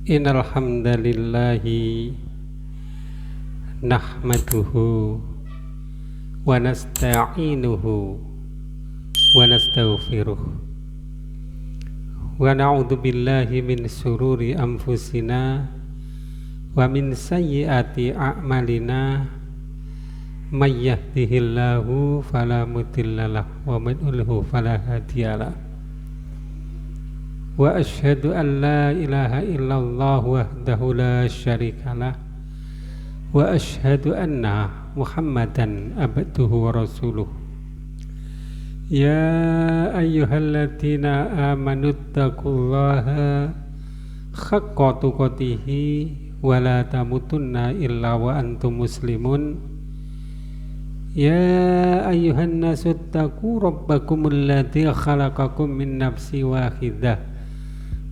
Innal hamdalillahi nahmaduhu wa nasta'inuhu wa nastaghfiruh wa na'udzu billahi min syururi anfusina wa min sayyiati a'malina may yahdihillahu fala mudhillalah wa may yudlilhu fala hadiyalah. Wa asyhadu an la ilaha illallah wahdahu la syarikalah wa asyhadu anna Muhammadan abduhu wa rasuluh. Ya ayyuhalladzina amanu taqullaha haqqa tuqatih wa la tamutunna illa wa antum muslimun. Ya ayyuhan nasu taqu rabbakumul ladzi khalaqakum min nafsin wahidah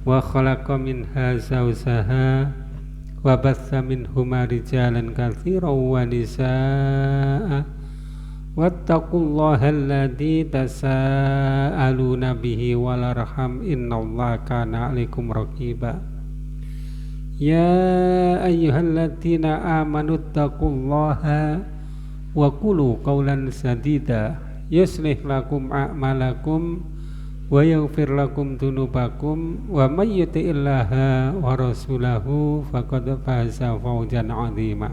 wa khalaqa minha zawjaha wa batha minhuma rijalan katsiran wa nisaa wattaqullaha alladzi tasaaluna bihi wal arham innallaha kana 'alaikum raqiba. Ya ayyuhalladzina amanu taqullaha wa qulu qawlan sadida yuslih lakum a'malakum wa yaghfir lakum dzunubakum wa may yuti'illaha wa rasulahu faqad faza fawzan 'azima.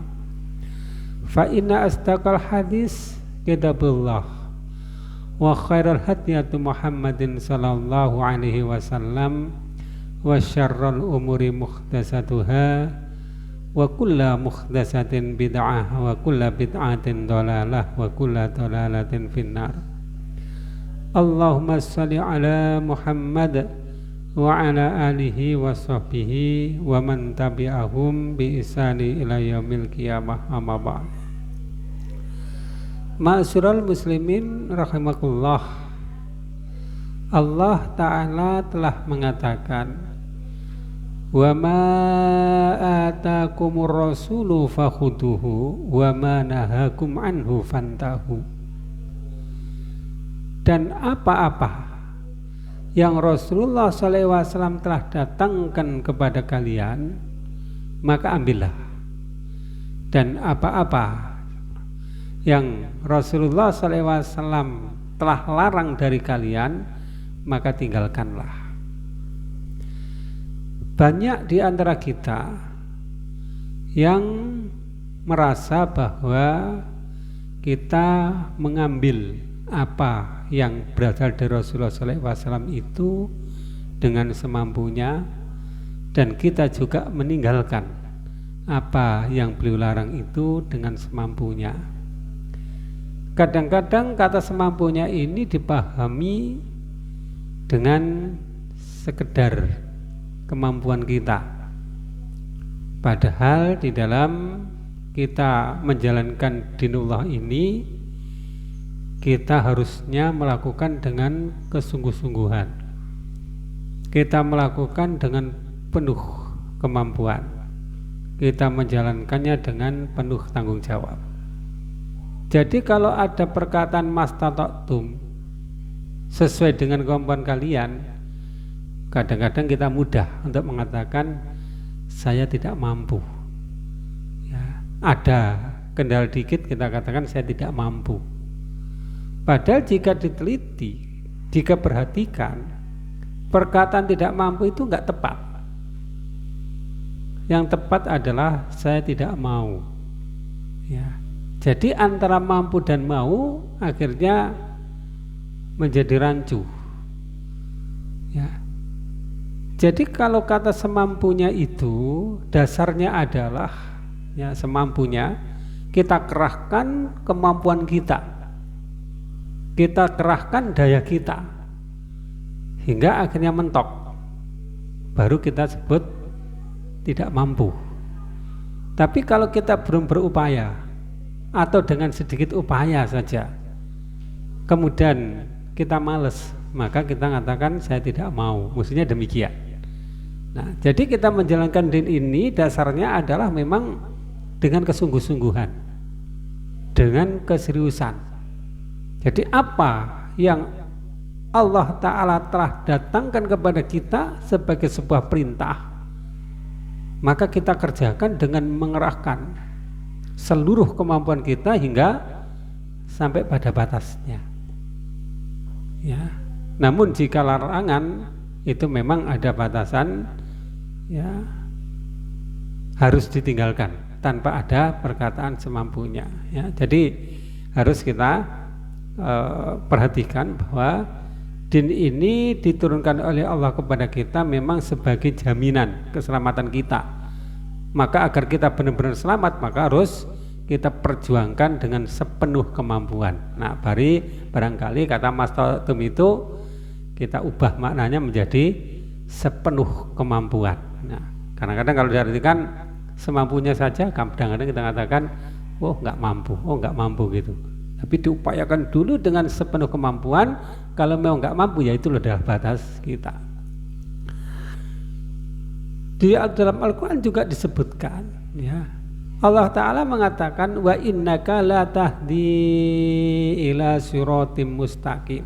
Fa inna asdaqal hadis kitabullah wa khairal hadiyatu Muhammadin sallallahu alaihi wasallam wa syarrul umuri muhdatsatuha wa kullu muhdatsatin bid'ah wa kullu bid'atin dhalalah wa kullu dhalalatin finnar. Allahumma shalli ala Muhammad wa ala alihi wa sahbihi wa man tabi'ahum bi ihsani ila yaumil qiyamah, amma ba'd. Ma'asyiral muslimin rahimakumullah, Allah Ta'ala telah mengatakan, wa ma atakumur rasulu fakhuduhu wa ma nahakum anhu fantahu. Dan apa-apa yang Rasulullah SAW telah datangkan kepada kalian, maka ambillah. Dan apa-apa yang Rasulullah SAW telah larang dari kalian, maka tinggalkanlah. Banyak di antara kita yang merasa bahwa kita mengambil apa yang berasal dari Rasulullah SAW itu dengan semampunya, dan kita juga meninggalkan apa yang beliau larang itu dengan semampunya. Kadang-kadang kata semampunya ini dipahami dengan sekedar kemampuan kita, padahal di dalam kita menjalankan dinullah ini kita harusnya melakukan dengan kesungguh-sungguhan, kita melakukan dengan penuh kemampuan, kita menjalankannya dengan penuh tanggung jawab. Jadi kalau ada perkataan mastata'tum sesuai dengan kemampuan kalian, kadang-kadang kita mudah untuk mengatakan saya tidak mampu ya, ada kendala dikit kita katakan saya tidak mampu. Padahal jika diteliti, jika perhatikan, perkataan tidak mampu itu enggak tepat. Yang tepat adalah saya tidak mau ya. Jadi antara mampu dan mau akhirnya menjadi rancu ya. Jadi kalau kata semampunya itu dasarnya adalah ya, semampunya kita kerahkan kemampuan kita, kita kerahkan daya kita hingga akhirnya mentok, baru kita sebut tidak mampu. Tapi kalau kita belum berupaya atau dengan sedikit upaya saja kemudian kita malas, maka kita mengatakan saya tidak mau, maksudnya demikian. Nah, jadi kita menjalankan din ini dasarnya adalah memang dengan kesungguh-sungguhan, dengan keseriusan. Jadi apa yang Allah Ta'ala telah datangkan kepada kita sebagai sebuah perintah, maka kita kerjakan dengan mengerahkan seluruh kemampuan kita hingga sampai pada batasnya. Ya. Namun jika larangan itu memang ada batasan, ya, harus ditinggalkan tanpa ada perkataan semampunya. Ya. Jadi harus kita perhatikan bahwa din ini diturunkan oleh Allah kepada kita memang sebagai jaminan keselamatan kita. Maka agar kita benar-benar selamat, maka harus kita perjuangkan dengan sepenuh kemampuan. Nah, barangkali kata Mas Tatum itu kita ubah maknanya menjadi sepenuh kemampuan. Nah, kadang-kadang kalau diartikan semampunya saja, kadang-kadang kita katakan, oh nggak mampu gitu. Tapi diupayakan dulu dengan sepenuh kemampuan. Kalau memang nggak mampu, ya itu adalah batas kita. Di dalam Al-Quran juga disebutkan, ya, Allah Ta'ala mengatakan, wa innaka la tahdi ila siratim mustaqim.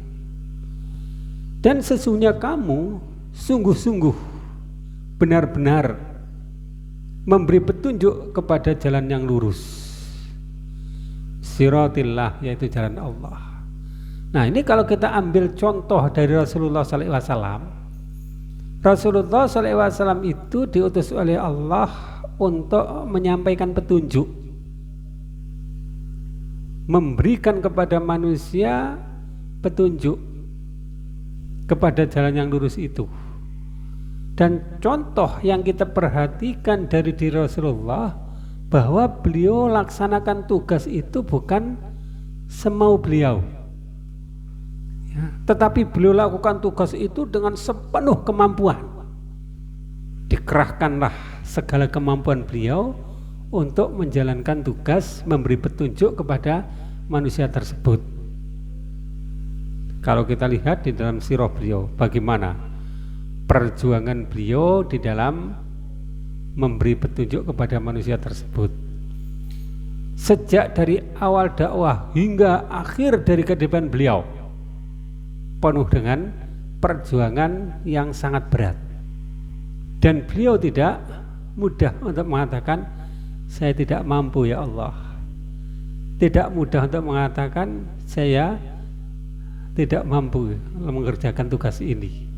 Dan sesungguhnya kamu sungguh-sungguh benar-benar memberi petunjuk kepada jalan yang lurus. Siratillah, yaitu jalan Allah. Nah, ini kalau kita ambil contoh dari Rasulullah SAW, Rasulullah SAW itu diutus oleh Allah untuk menyampaikan petunjuk, memberikan kepada manusia petunjuk kepada jalan yang lurus itu. Dan contoh yang kita perhatikan dari diri Rasulullah, bahwa beliau laksanakan tugas itu bukan semau beliau, ya, tetapi beliau lakukan tugas itu dengan sepenuh kemampuan. Dikerahkanlah segala kemampuan beliau untuk menjalankan tugas memberi petunjuk kepada manusia tersebut. Kalau kita lihat di dalam sirah beliau, bagaimana perjuangan beliau di dalam memberi petunjuk kepada manusia tersebut. Sejak dari awal dakwah hingga akhir dari kehidupan beliau, penuh dengan perjuangan yang sangat berat. Dan beliau tidak mudah untuk mengatakan, saya tidak mampu ya Allah. Tidak mudah untuk mengatakan, saya tidak mampu mengerjakan tugas ini.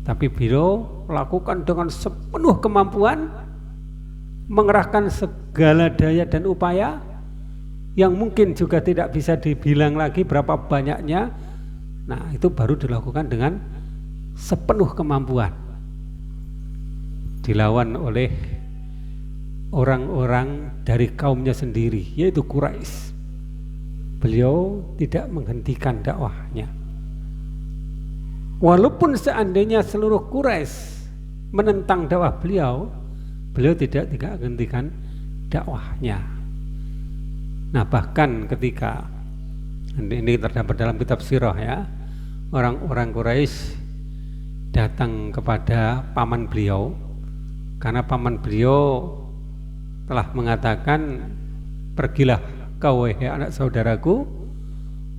Tapi beliau lakukan dengan sepenuh kemampuan, mengerahkan segala daya dan upaya yang mungkin juga tidak bisa dibilang lagi berapa banyaknya. Nah, itu baru dilakukan dengan sepenuh kemampuan. Dilawan oleh orang-orang dari kaumnya sendiri, yaitu Quraisy. Beliau tidak menghentikan dakwahnya. Walaupun seandainya seluruh Quraisy menentang dakwah beliau, beliau tidak hentikan dakwahnya. Nah, bahkan ketika ini terdapat dalam kitab sirah, ya, orang-orang Quraisy datang kepada paman beliau karena paman beliau telah mengatakan, pergilah kau wahai anak saudaraku,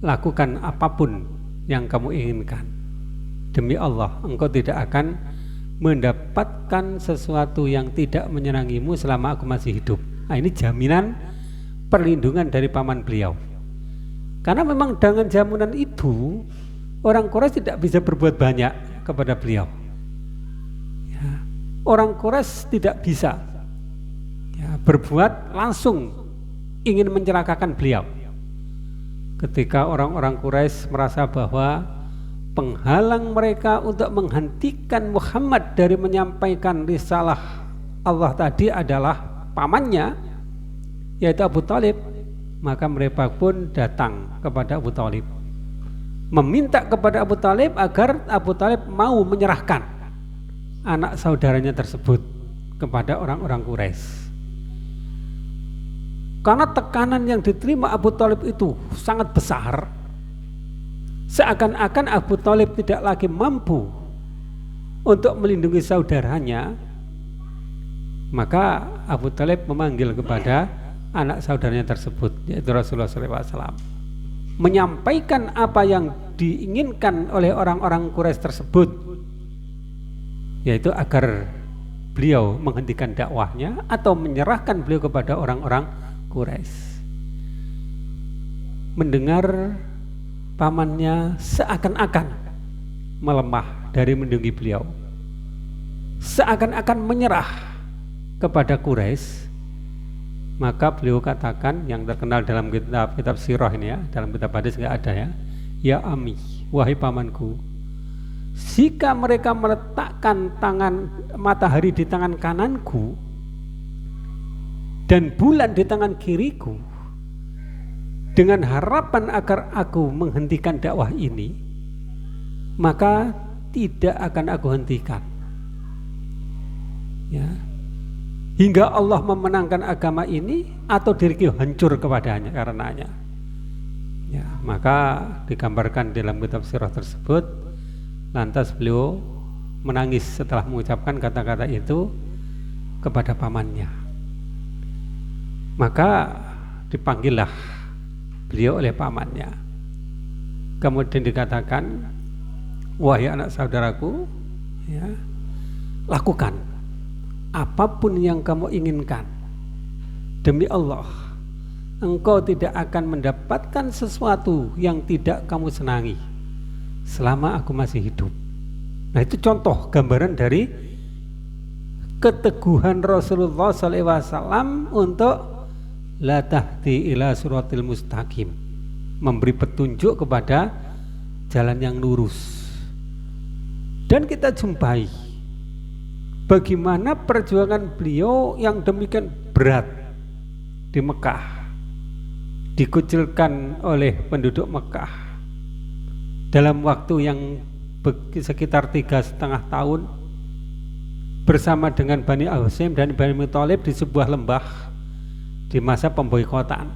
lakukan apapun yang kamu inginkan. Demi Allah, engkau tidak akan mendapatkan sesuatu yang tidak menyenangimu selama aku masih hidup. Nah, ini jaminan perlindungan dari paman beliau. Karena memang dengan jaminan itu, orang Quraisy tidak bisa berbuat banyak kepada beliau. Ya, orang Quraisy tidak bisa, ya, berbuat langsung ingin mencelakakan beliau. Ketika orang-orang Quraisy merasa bahwa penghalang mereka untuk menghentikan Muhammad dari menyampaikan risalah Allah tadi adalah pamannya, yaitu Abu Thalib, maka mereka pun datang kepada Abu Thalib, meminta kepada Abu Thalib agar Abu Thalib mau menyerahkan anak saudaranya tersebut kepada orang-orang Quraisy. Karena tekanan yang diterima Abu Thalib itu sangat besar, seakan-akan Abu Thalib tidak lagi mampu untuk melindungi saudaranya, maka Abu Thalib memanggil kepada anak saudaranya tersebut, yaitu Rasulullah SAW, menyampaikan apa yang diinginkan oleh orang-orang Quraisy tersebut, yaitu agar beliau menghentikan dakwahnya atau menyerahkan beliau kepada orang-orang Quraisy. Mendengar pamannya seakan-akan melemah dari melindungi beliau, seakan-akan menyerah kepada Quraisy, maka beliau katakan, yang terkenal dalam kitab sirah ini ya, dalam kitab hadis nggak ada ya, ya ami, wahai pamanku, jika mereka meletakkan matahari di tangan kananku dan bulan di tangan kiriku dengan harapan agar aku menghentikan dakwah ini, maka tidak akan aku hentikan ya, hingga Allah memenangkan agama ini atau diriku hancur kepadanya karenanya ya. Maka digambarkan dalam kitab sirah tersebut, lantas beliau menangis setelah mengucapkan kata-kata itu kepada pamannya. Maka dipanggillah beliau oleh pamannya, kemudian dikatakan, wahai anak saudaraku ya, lakukan apapun yang kamu inginkan, demi Allah engkau tidak akan mendapatkan sesuatu yang tidak kamu senangi selama aku masih hidup. Nah, itu contoh gambaran dari keteguhan Rasulullah SAW untuk la tahdi ila suratil mustaqim, memberi petunjuk kepada jalan yang lurus. Dan kita jumpai bagaimana perjuangan beliau yang demikian berat di Mekah, dikucilkan oleh penduduk Mekah dalam waktu yang sekitar 3,5 tahun bersama dengan Bani Hashim dan Bani Thalib di sebuah lembah di masa pemboikotan.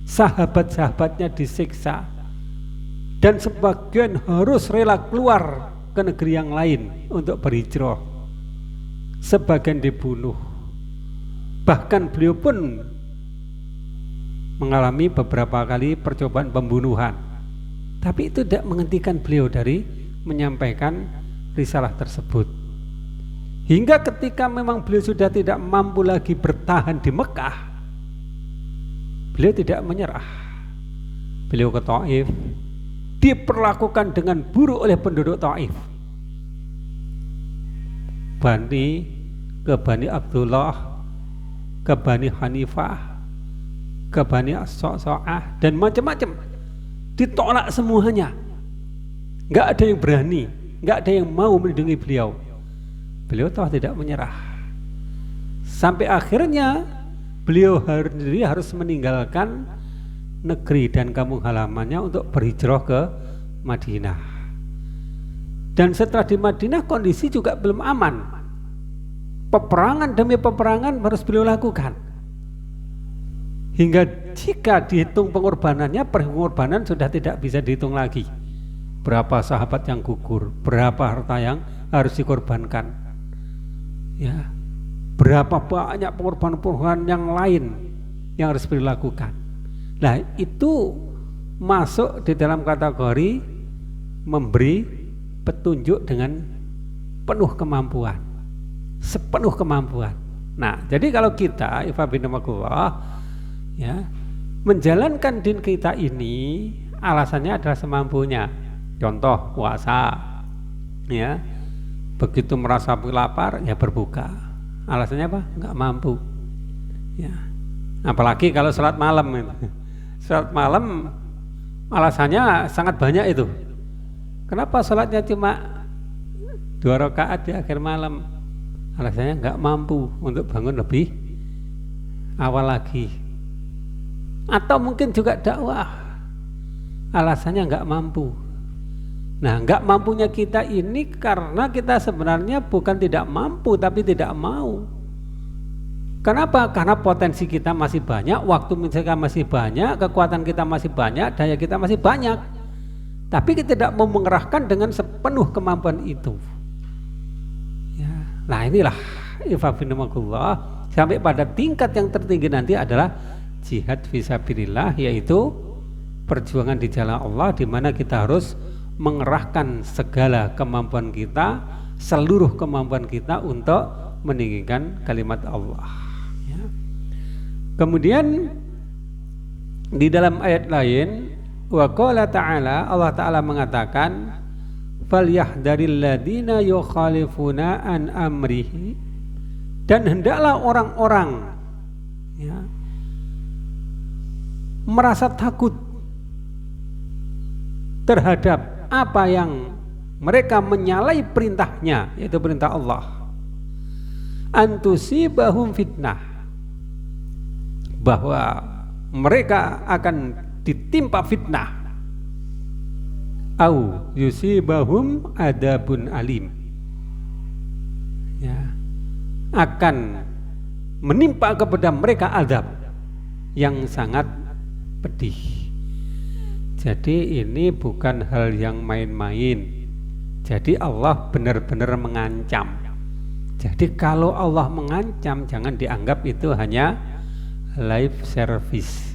Sahabat-sahabatnya disiksa dan sebagian harus rela keluar ke negeri yang lain untuk berhijrah, sebagian dibunuh, bahkan beliau pun mengalami beberapa kali percobaan pembunuhan. Tapi itu tidak menghentikan beliau dari menyampaikan risalah tersebut, hingga ketika memang beliau sudah tidak mampu lagi bertahan di Mekah, beliau tidak menyerah. Beliau ke Taif, diperlakukan dengan buruk oleh penduduk Taif, ke Bani Abdullah, ke Bani Hanifah, ke Bani As-Sa'sa'ah, dan macam-macam, ditolak semuanya. Nggak ada yang berani, nggak ada yang mau melindungi beliau. Beliau toh tidak menyerah, sampai akhirnya beliau sendiri harus meninggalkan negeri dan kampung halamannya untuk berhijrah ke Madinah. Dan setelah di Madinah kondisi juga belum aman, peperangan demi peperangan harus beliau lakukan, hingga jika dihitung pengorbanannya, pengorbanan sudah tidak bisa dihitung lagi. Berapa sahabat yang gugur, berapa harta yang harus dikorbankan ya, berapa banyak pengorbanan yang lain yang harus beliau lakukan. Nah, itu masuk di dalam kategori memberi petunjuk dengan penuh kemampuan, sepenuh kemampuan. Nah, jadi kalau kita ya, menjalankan din kita ini, alasannya adalah semampunya. Contoh puasa ya, begitu merasa lapar ya berbuka, alasannya apa? Nggak mampu ya. Apalagi kalau sholat malam itu. Sholat malam alasannya sangat banyak itu. Kenapa sholatnya cuma 2 rakaat di akhir malam? Alasannya nggak mampu untuk bangun lebih awal lagi. Atau mungkin juga dakwah, alasannya nggak mampu. Nah, nggak mampunya kita ini karena kita sebenarnya bukan tidak mampu, tapi tidak mau. Kenapa? Karena potensi kita masih banyak, waktu kita masih banyak, kekuatan kita masih banyak, daya kita masih banyak, tapi kita tidak mau mengerahkan dengan sepenuh kemampuan itu ya. Nah, inilah ifafinakumullah, sampai pada tingkat yang tertinggi nanti adalah jihad fisabilillah, yaitu perjuangan di jalan Allah, di mana kita harus mengerahkan segala kemampuan kita, seluruh kemampuan kita untuk meninggikan kalimat Allah. Ya. Kemudian di dalam ayat lain, wa qala ta'ala, Allah Ta'ala mengatakan, falyahdharil ladzina yukhalifuna an amrihi, dan hendaklah orang-orang ya, merasa takut terhadap apa yang mereka menyalahi perintahnya, yaitu perintah Allah, antusibahum fitnah, bahwa mereka akan ditimpa fitnah, au yusibahum adabun alim, ya, akan menimpa kepada mereka azab yang sangat pedih. Jadi ini bukan hal yang main-main. Jadi Allah benar-benar mengancam. Jadi kalau Allah mengancam, jangan dianggap itu hanya live service.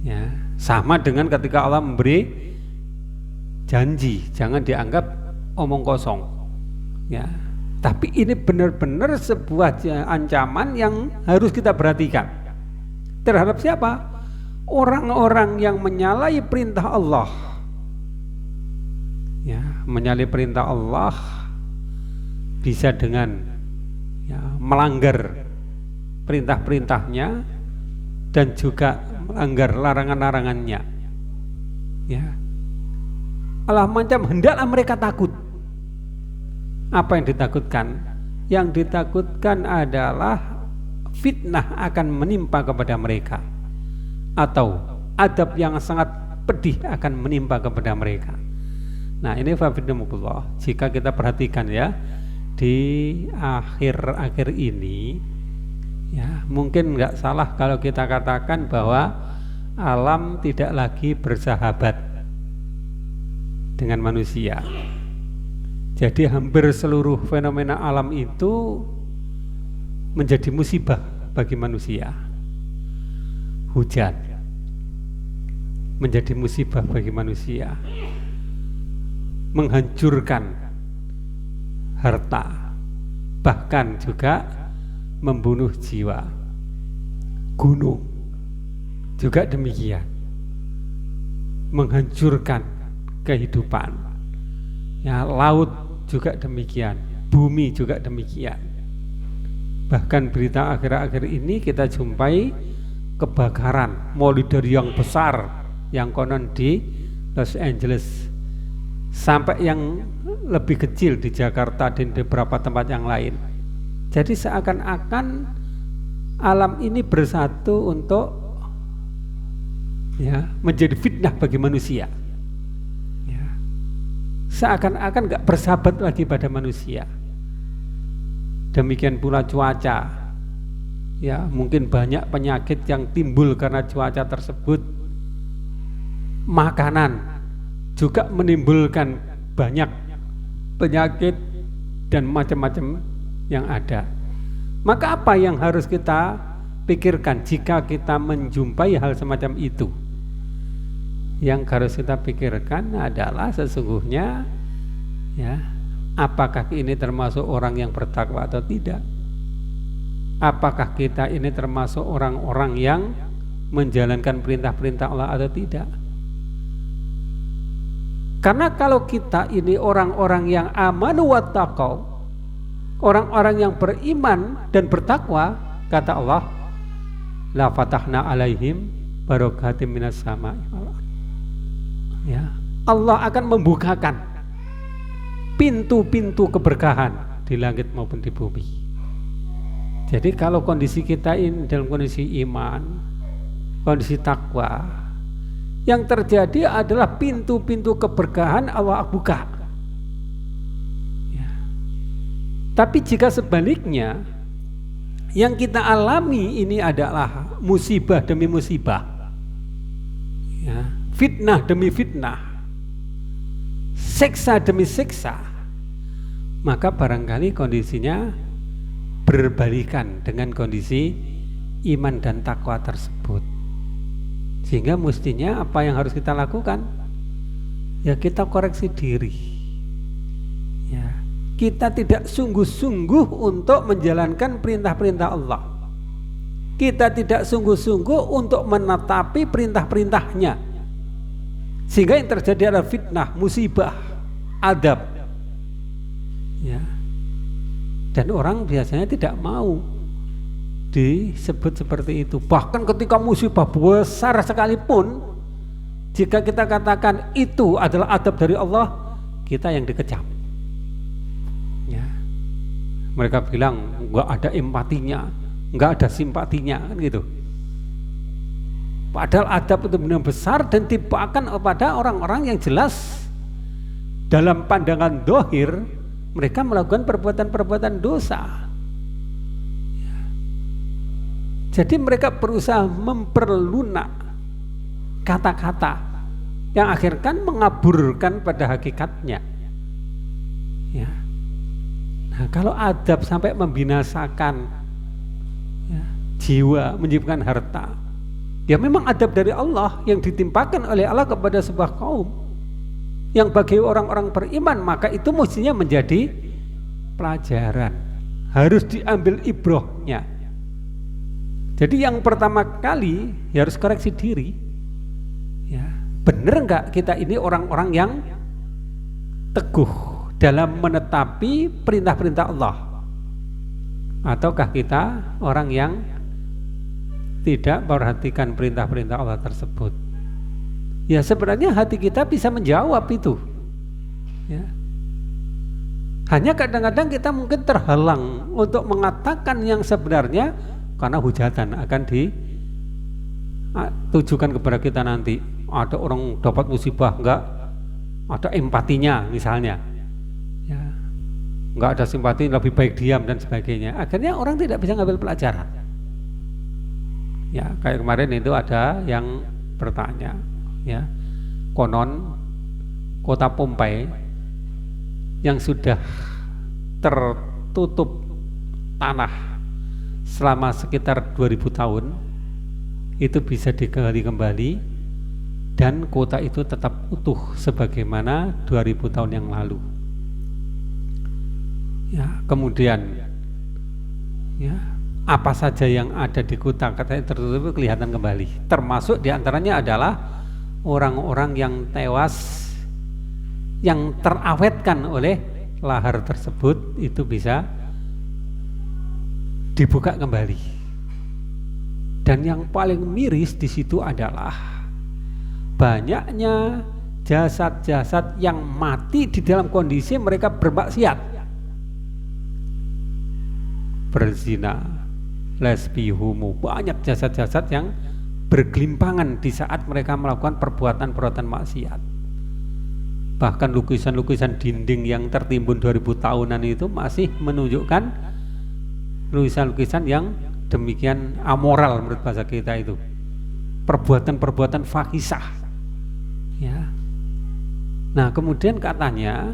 Ya, sama dengan ketika Allah memberi janji, jangan dianggap omong kosong. Ya, tapi ini benar-benar sebuah ancaman yang harus kita perhatikan. Terhadap siapa? Orang-orang yang menyalahi perintah Allah. Ya, menyalahi perintah Allah bisa dengan ya, melanggar perintah-perintahnya dan juga melanggar larangan-larangannya. Ya, Allah mengancam hendaklah mereka takut. Apa yang ditakutkan? Yang ditakutkan adalah fitnah akan menimpa kepada mereka, atau adab yang sangat pedih akan menimpa kepada mereka. Nah, ini fa'idhamullah, jika kita perhatikan ya, di akhir-akhir ini ya, mungkin nggak salah kalau kita katakan bahwa alam tidak lagi bersahabat dengan manusia. Jadi hampir seluruh fenomena alam itu menjadi musibah bagi manusia. Hujan menjadi musibah bagi manusia, menghancurkan harta, bahkan juga membunuh jiwa. Gunung juga demikian, menghancurkan kehidupan. Ya, laut juga demikian, bumi juga demikian. Bahkan berita akhir-akhir ini kita jumpai kebakaran molder yang besar yang konon di Los Angeles, sampai yang lebih kecil di Jakarta dan di beberapa tempat yang lain. Jadi seakan-akan alam ini bersatu untuk ya, menjadi fitnah bagi manusia. Ya. Seakan-akan gak bersahabat lagi pada manusia. Demikian pula cuaca. Ya, mungkin banyak penyakit yang timbul karena cuaca tersebut. Makanan juga menimbulkan banyak penyakit dan macam-macam yang ada. Maka apa yang harus kita pikirkan jika kita menjumpai hal semacam itu? Yang harus kita pikirkan adalah sesungguhnya ya, apakah ini termasuk orang yang bertakwa atau tidak? Apakah kita ini termasuk orang-orang yang menjalankan perintah-perintah Allah atau tidak? Karena kalau kita ini orang-orang yang amanu wattaqau, orang-orang yang beriman dan bertakwa, kata Allah, la fatahna alaihim barakatim minas sama'i wal ardh. Ya, Allah akan membukakan pintu-pintu keberkahan di langit maupun di bumi. Jadi kalau kondisi kita ini dalam kondisi iman, kondisi takwa, yang terjadi adalah pintu-pintu keberkahan Allah buka. Ya. Tapi jika sebaliknya, yang kita alami ini adalah musibah demi musibah, ya, fitnah demi fitnah, siksa demi siksa, maka barangkali kondisinya berbalikan dengan kondisi iman dan takwa tersebut. Sehingga mestinya apa yang harus kita lakukan? Ya, kita koreksi diri. Ya, kita tidak sungguh-sungguh untuk menjalankan perintah-perintah Allah. Kita tidak sungguh-sungguh untuk menetapi perintah-perintahnya. Sehingga yang terjadi adalah fitnah, musibah, adab. Ya. Dan orang biasanya tidak mau disebut seperti itu. Bahkan ketika musibah besar sekalipun, jika kita katakan itu adalah adab dari Allah, kita yang dikecam. Ya. Mereka bilang nggak ada empatinya, nggak ada simpatinya, kan gitu. Padahal adab itu benar besar dan timpakan kepada orang-orang yang jelas dalam pandangan dohir mereka melakukan perbuatan-perbuatan dosa. Ya. Jadi mereka berusaha memperlunak kata-kata yang akhirnya mengaburkan pada hakikatnya. Ya. Nah, kalau adab sampai membinasakan ya, jiwa, menyibukkan harta, ya memang adab dari Allah yang ditimpakan oleh Allah kepada sebuah kaum yang bagi orang-orang beriman, maka itu mestinya menjadi pelajaran, harus diambil ibrohnya. Jadi yang pertama kali ya harus koreksi diri. Ya, benar enggak kita ini orang-orang yang teguh dalam menetapi perintah-perintah Allah, ataukah kita orang yang tidak memperhatikan perintah-perintah Allah tersebut? Ya sebenarnya hati kita bisa menjawab itu. Ya. Hanya kadang-kadang kita mungkin terhalang untuk mengatakan yang sebenarnya karena hujatan akan ditujukan kepada kita nanti. Ada orang dapat musibah enggak ada empatinya misalnya. Ya. Enggak ada simpati, lebih baik diam dan sebagainya. Akhirnya orang tidak bisa ngambil pelajaran. Ya, kayak kemarin itu ada yang bertanya, ya, konon kota Pompei yang sudah tertutup tanah selama sekitar 2000 tahun itu bisa digali kembali dan kota itu tetap utuh sebagaimana 2000 tahun yang lalu. Ya, kemudian ya, apa saja yang ada di kota katanya tertutup kelihatan kembali. Termasuk diantaranya adalah orang-orang yang tewas yang terawetkan oleh lahar tersebut itu bisa dibuka kembali. Dan yang paling miris di situ adalah banyaknya jasad-jasad yang mati di dalam kondisi mereka bermaksiat, berzina, lesbi, homo. Banyak jasad-jasad yang bergelimpangan di saat mereka melakukan perbuatan-perbuatan maksiat. Bahkan lukisan-lukisan dinding yang tertimbun 2000 tahunan itu masih menunjukkan lukisan-lukisan yang demikian amoral menurut bahasa kita itu. Perbuatan-perbuatan fahisah. Ya. Nah, kemudian katanya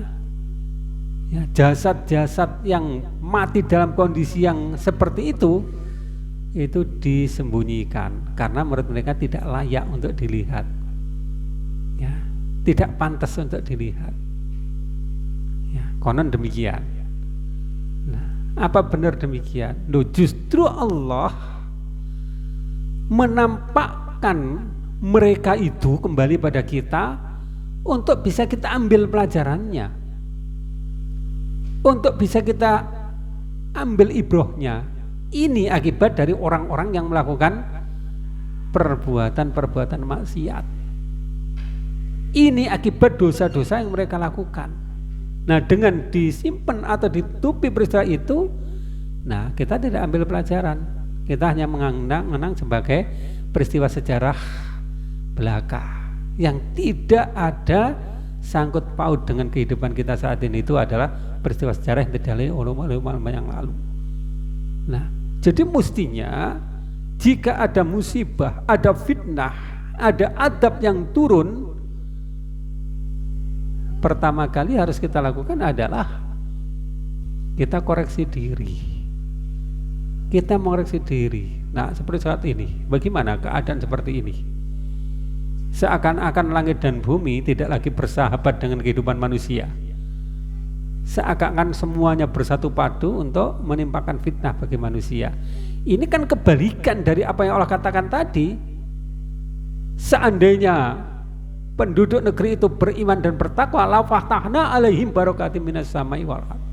ya, jasad-jasad yang mati dalam kondisi yang seperti itu disembunyikan karena menurut mereka tidak layak untuk dilihat. Ya. Tidak pantas untuk dilihat. Ya, konon demikian. Nah, apa benar demikian? Loh, justru Allah menampakkan mereka itu kembali pada kita untuk bisa kita ambil pelajarannya, untuk bisa kita ambil ibrohnya. Ini akibat dari orang-orang yang melakukan perbuatan-perbuatan maksiat. Ini akibat dosa-dosa yang mereka lakukan. Nah, dengan disimpan atau ditutupi peristiwa itu, nah kita tidak ambil pelajaran. Kita hanya mengenang sebagai peristiwa sejarah belaka yang tidak ada sangkut paut dengan kehidupan kita saat ini. Itu adalah peristiwa sejarah yang terjadi oleh ulama yang lalu. Nah, jadi mestinya jika ada musibah, ada fitnah, ada adab yang turun, pertama kali harus kita lakukan adalah kita koreksi diri. Kita mengoreksi diri. Nah, seperti saat ini, bagaimana keadaan seperti ini? Seakan-akan langit dan bumi tidak lagi bersahabat dengan kehidupan manusia. seakan-akan semuanya bersatu padu untuk menimpakan fitnah bagi manusia. Ini kan kebalikan dari apa yang Allah katakan tadi. Seandainya penduduk negeri itu beriman dan bertakwa, la fahtahna alaihim barakatim minas samai wal ardh,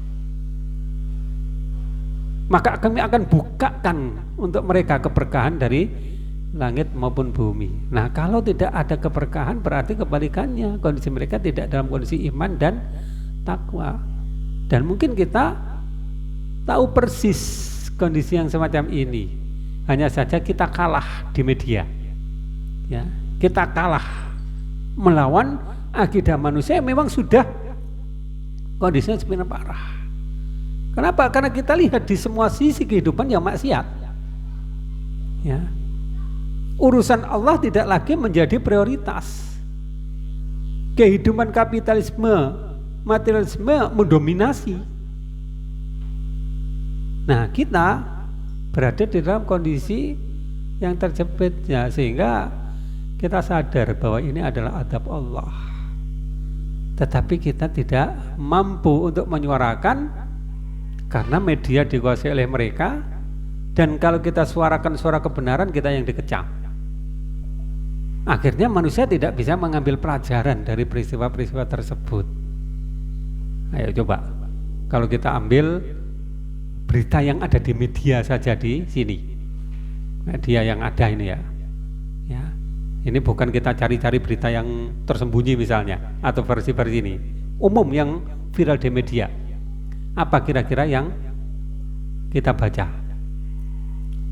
maka kami akan bukakan untuk mereka keberkahan dari langit maupun bumi. Nah, kalau tidak ada keberkahan berarti kebalikannya, kondisi mereka tidak dalam kondisi iman dan takwa. Dan mungkin kita tahu persis kondisi yang semacam ini, hanya saja kita kalah di media, ya, kita kalah melawan akidah manusia yang memang sudah kondisinya semakin parah. Kenapa? Karena kita lihat di semua sisi kehidupan yang maksiat, ya. Urusan Allah tidak lagi menjadi prioritas. Kehidupan kapitalisme, materialisme mendominasi. Nah, kita berada di dalam kondisi yang terjepit, ya, sehingga kita sadar bahwa ini adalah adab Allah. Tetapi kita tidak mampu untuk menyuarakan karena media dikuasai oleh mereka, dan kalau kita suarakan suara kebenaran kita yang dikecam. Akhirnya manusia tidak bisa mengambil pelajaran dari peristiwa-peristiwa tersebut. Ayo coba, kalau kita ambil berita yang ada di media saja di sini, media yang ada ini, ya, ya, ini bukan kita cari-cari berita yang tersembunyi misalnya, atau versi-versi ini, umum yang viral di media. Apa kira-kira yang kita baca?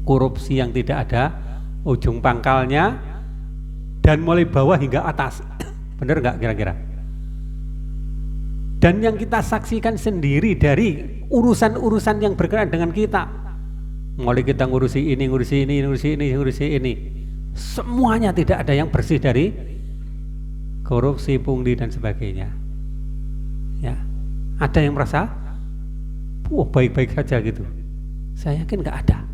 Korupsi yang tidak ada ujung pangkalnya, dan mulai bawah hingga atas. Benar nggak kira-kira? Dan yang kita saksikan sendiri dari urusan-urusan yang berkenaan dengan kita, mulai kita ngurusi ini, ngurusi ini, ngurusi ini, ngurusi ini, semuanya tidak ada yang bersih dari korupsi, pungli dan sebagainya. Ya, ada yang merasa, wah, baik-baik saja gitu. Saya yakin nggak ada.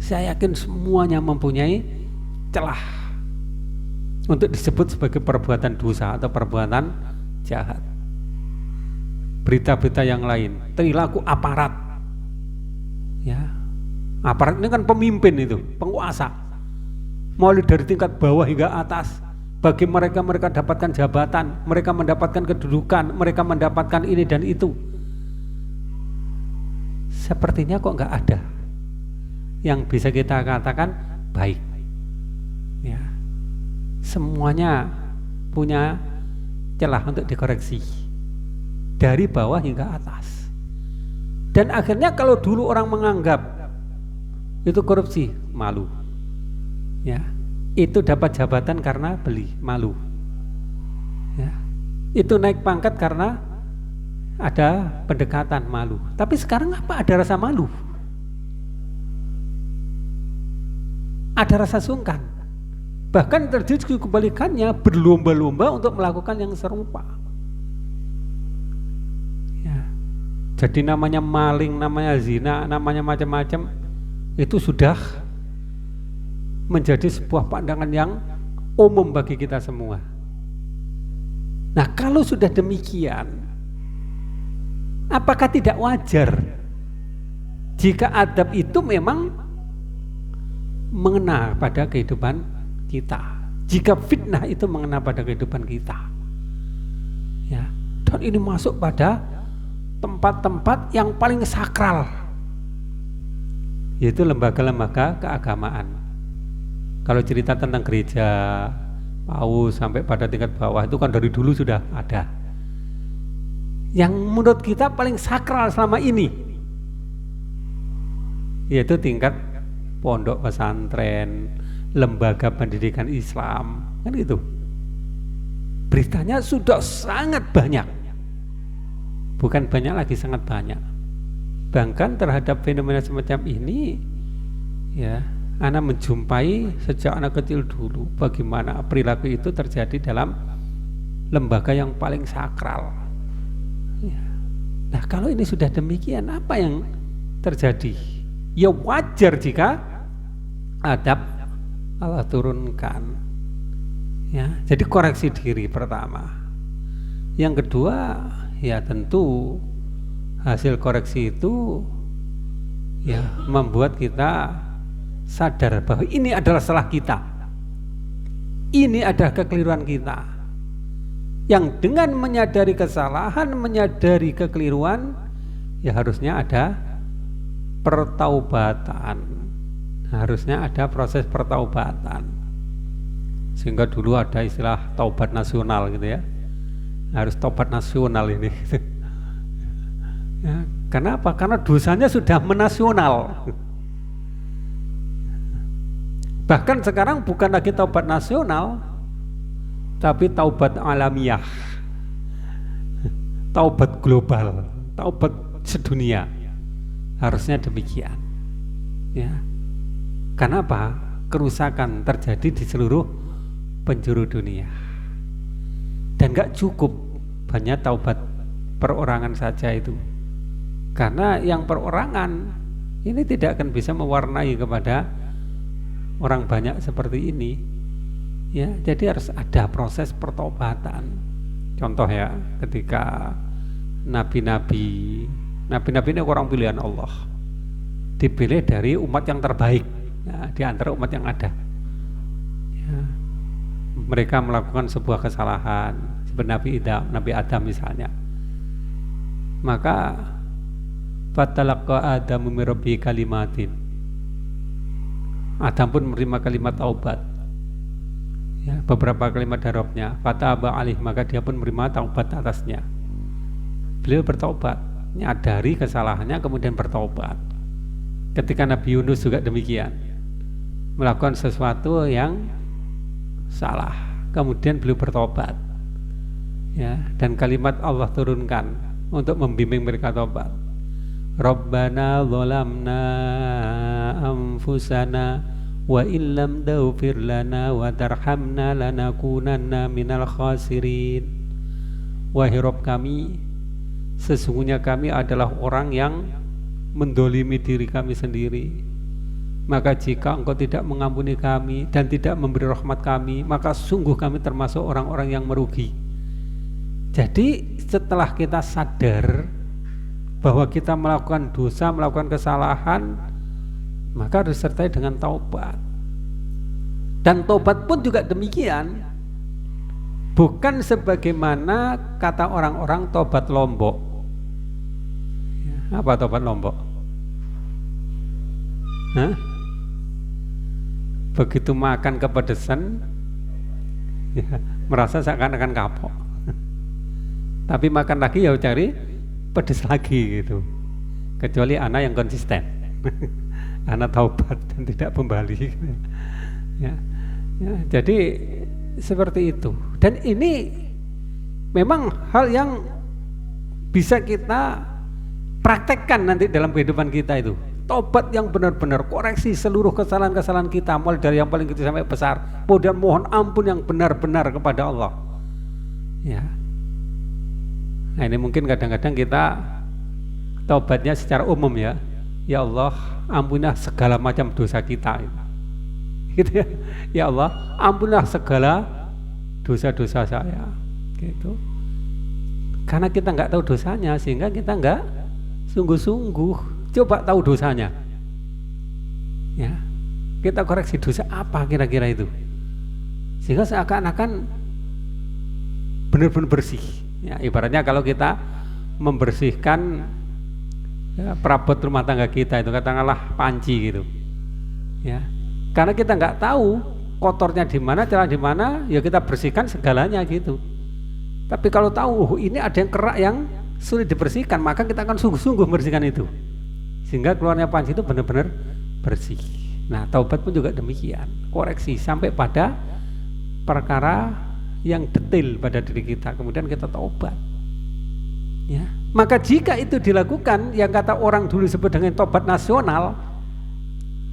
Saya yakin semuanya mempunyai celah untuk disebut sebagai perbuatan dosa atau perbuatan jahat. Berita-berita yang lain, perilaku aparat, ya, aparat ini kan pemimpin itu, penguasa, mulai dari tingkat bawah hingga atas. Bagi mereka dapatkan jabatan, mereka mendapatkan kedudukan, mereka mendapatkan ini dan itu. Sepertinya kok nggak ada yang bisa kita katakan baik, ya. Semuanya punya celah untuk dikoreksi dari bawah hingga atas. Dan akhirnya kalau dulu orang menganggap itu korupsi, malu, ya, itu dapat jabatan karena beli, malu, ya, itu naik pangkat karena ada pendekatan, malu. Tapi sekarang apa ada rasa malu? Ada rasa sungkan. Bahkan terjadi kebalikannya, berlomba-lomba untuk melakukan yang serupa. Ya. Jadi namanya maling, namanya zina, namanya macam-macam, itu sudah menjadi sebuah pandangan yang umum bagi kita semua. Nah, kalau sudah demikian, apakah tidak wajar jika adab itu memang mengena pada kehidupan kita, jika fitnah itu mengena pada kehidupan kita, ya, dan ini masuk pada tempat-tempat yang paling sakral, yaitu lembaga-lembaga keagamaan. Kalau cerita tentang gereja, paus sampai pada tingkat bawah itu kan dari dulu sudah ada. Yang menurut kita paling sakral selama ini, yaitu tingkat pondok pesantren, lembaga pendidikan Islam, kan gitu. Beritanya sudah sangat banyak, bukan banyak lagi, sangat banyak. Bahkan terhadap fenomena semacam ini, ya, anak menjumpai sejak anak kecil dulu bagaimana perilaku itu terjadi dalam lembaga yang paling sakral, ya. Nah, kalau ini sudah demikian, apa yang terjadi? Ya wajar jika adab Allah turunkan, ya. Jadi koreksi diri pertama. Yang kedua, ya tentu hasil koreksi itu ya membuat kita sadar bahwa ini adalah salah kita, ini adalah kekeliruan kita, yang dengan menyadari kesalahan, menyadari kekeliruan, ya harusnya ada pertaubatan, harusnya ada proses pertaubatan. Sehingga dulu ada istilah taubat nasional gitu ya, harus taubat nasional ini ya, kenapa? Karena dosanya sudah menasional. Bahkan sekarang bukan lagi taubat nasional, tapi taubat alamiah, taubat global, taubat sedunia. Harusnya demikian ya. Kenapa? Kerusakan terjadi di seluruh penjuru dunia, dan gak cukup hanya taubat perorangan saja itu, karena yang perorangan ini tidak akan bisa mewarnai kepada orang banyak seperti ini ya. Jadi harus ada proses pertobatan. Contoh ya, ketika nabi-nabi ini orang pilihan Allah, dipilih dari umat yang terbaik ya, di antara umat yang ada ya. Mereka melakukan sebuah kesalahan seperti Nabi Adam misalnya, maka fatalaqa Adamu min rabbihi kalimatin, Adam pun menerima kalimat taubat ya, beberapa kalimat dari Rabbnya, fataba alaih, maka dia pun menerima taubat atasnya. Beliau bertaubat, nyadari kesalahannya kemudian bertaubat. Ketika Nabi Yunus juga demikian, melakukan sesuatu yang salah, kemudian beliau bertobat ya, dan kalimat Allah turunkan untuk membimbing mereka tobat. Rabbana zalamna anfusana wa illam taghfir lana wa tarhamna lanakunanna minal khasirin. Wahai Rabb kami, sesungguhnya kami adalah orang yang mendolimi diri kami sendiri, maka jika Engkau tidak mengampuni kami dan tidak memberi rahmat kami, maka sungguh kami termasuk orang-orang yang merugi. Jadi setelah kita sadar bahwa kita melakukan dosa, melakukan kesalahan, maka harus disertai dengan taubat. Dan taubat pun juga demikian, bukan sebagaimana kata orang-orang taubat lombok. Apa taubat lombok? Hah? Begitu makan kepedesan ya, merasa seakan-akan kapok, tapi makan lagi ya cari pedes lagi gitu. Kecuali anak yang konsisten anak taubat dan tidak kembali ya. Ya, jadi seperti itu. Dan ini memang hal yang bisa kita praktekkan nanti dalam kehidupan kita itu. Tobat yang benar-benar, koreksi seluruh kesalahan-kesalahan kita, mulai dari yang paling kecil sampai besar, kemudian mohon ampun yang benar-benar kepada Allah ya. Nah ini mungkin kadang-kadang kita tobatnya secara umum ya, ya Allah ampunilah segala macam dosa kita gitu ya. Ya Allah ampunilah segala dosa-dosa saya gitu. Karena kita nggak tahu dosanya, sehingga kita nggak sungguh-sungguh coba tahu dosanya ya. Kita koreksi dosa apa kira-kira itu, sehingga seakan-akan benar-benar bersih ya. Ibaratnya kalau kita membersihkan ya, perabot rumah tangga kita itu, katakanlah panci gitu ya, karena kita nggak tahu kotornya di mana, celah di mana, ya kita bersihkan segalanya gitu. Tapi kalau tahu ini ada yang kerak yang sulit dibersihkan, maka kita akan sungguh-sungguh membersihkan itu, sehingga keluarnya panci itu benar-benar bersih. Nah taubat pun juga demikian, koreksi sampai pada perkara yang detail pada diri kita, kemudian kita taubat ya. Maka jika itu dilakukan, yang kata orang dulu sebut dengan taubat nasional,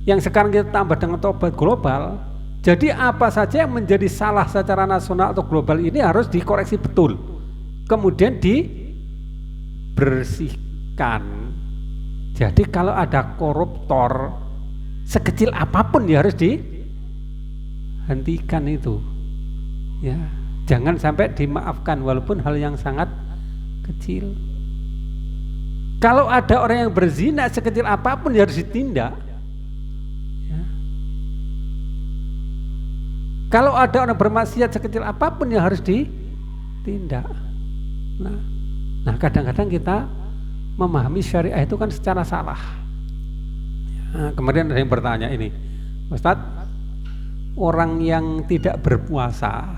yang sekarang kita tambah dengan taubat global, jadi apa saja yang menjadi salah secara nasional atau global ini harus dikoreksi betul, kemudian dibersihkan. Jadi kalau ada koruptor sekecil apapun ya harus dihentikan itu ya. Jangan sampai dimaafkan walaupun hal yang sangat kecil. Kalau ada orang yang berzina sekecil apapun ya harus ditindak. Ya. Kalau ada orang bermaksiat sekecil apapun ya harus ditindak. Nah, kadang-kadang kita memahami syariah itu kan secara salah. Nah, kemudian ada yang bertanya ini, Ustadz, orang yang tidak berpuasa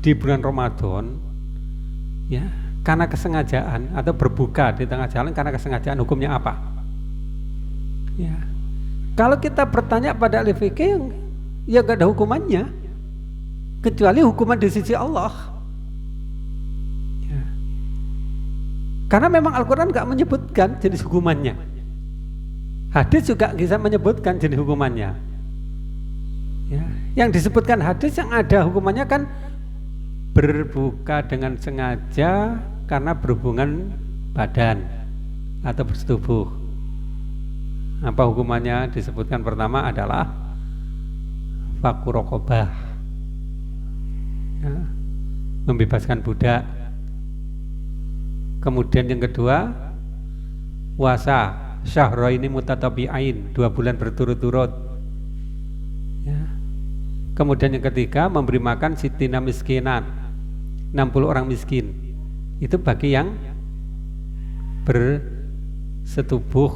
di bulan Ramadan, ya, karena kesengajaan atau berbuka di tengah jalan karena kesengajaan, hukumnya apa? Ya. Kalau kita bertanya pada ahli fikih, ya gak ada hukumannya, kecuali hukuman di sisi Allah. Ya. Karena memang Al-Quran gak menyebutkan jenis hukumannya. Hadis juga bisa menyebutkan jenis hukumannya. Ya. Yang disebutkan hadis yang ada hukumannya kan berbuka dengan sengaja karena berhubungan badan atau bersetubuh. Apa hukumannya? Disebutkan pertama adalah faku raqabah, ya, membebaskan budak. Kemudian yang kedua, puasa syahraini mutatabi'ain, 2 bulan berturut-turut. Ya. Kemudian yang ketiga, memberi makan sitina miskinan, 60 orang miskin. Itu bagi yang bersetubuh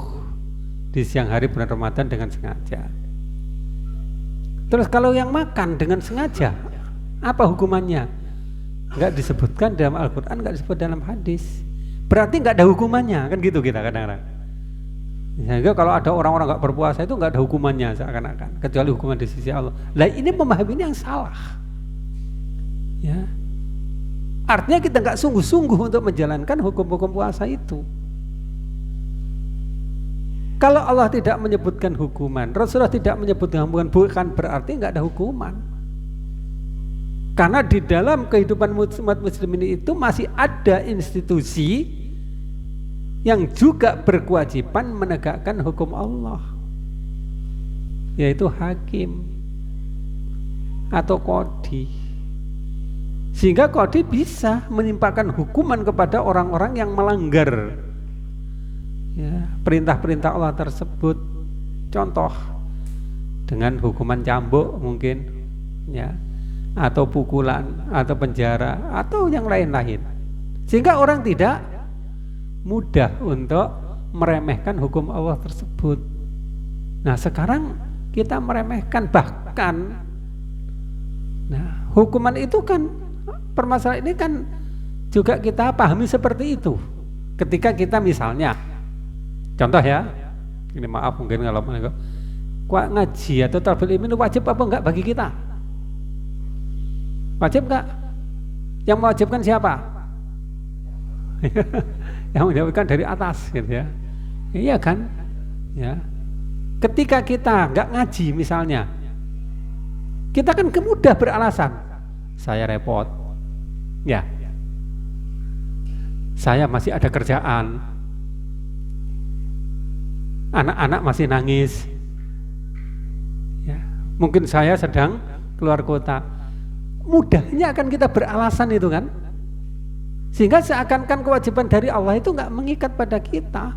di siang hari bulan Ramadan dengan sengaja. Terus kalau yang makan dengan sengaja, apa hukumannya? Enggak disebutkan dalam Al-Quran, enggak disebut dalam hadis. Berarti enggak ada hukumannya, kan gitu kita kadang-kadang. Sehingga kalau ada orang-orang enggak berpuasa itu enggak ada hukumannya seakan-akan, kecuali hukuman di sisi Allah. Lah ini memahami ini yang salah. Ya. Artinya kita nggak sungguh-sungguh untuk menjalankan hukum-hukum puasa itu. Kalau Allah tidak menyebutkan hukuman, Rasulullah tidak menyebutkan hukuman, bukan berarti nggak ada hukuman. Karena di dalam kehidupan umat muslim ini itu masih ada institusi yang juga berkewajiban menegakkan hukum Allah, yaitu hakim atau qadhi. Sehingga qadhi bisa menimpakan hukuman kepada orang-orang yang melanggar, ya, perintah-perintah Allah tersebut. Contoh dengan hukuman cambuk mungkin, ya, atau pukulan, atau penjara, atau yang lain-lain. Sehingga orang tidak mudah untuk meremehkan hukum Allah tersebut. Nah sekarang kita meremehkan, bahkan, nah hukuman itu kan, permasalahan ini kan juga kita pahami seperti itu. Ketika kita misalnya, contoh ya, ini maaf mungkin kalau ngaji atau talabul ilmi wajib apa enggak bagi kita? Wajib enggak? Yang mewajibkan siapa? Yang menjawabkan dari atas, gitu ya. Iya kan? Ya. Ketika kita enggak ngaji misalnya, kita kan mudah beralasan, saya repot. Ya, saya masih ada kerjaan, anak-anak masih nangis, ya, mungkin saya sedang keluar kota. Mudahnya akan kita beralasan itu kan, sehingga seakan-akan kewajiban dari Allah itu nggak mengikat pada kita.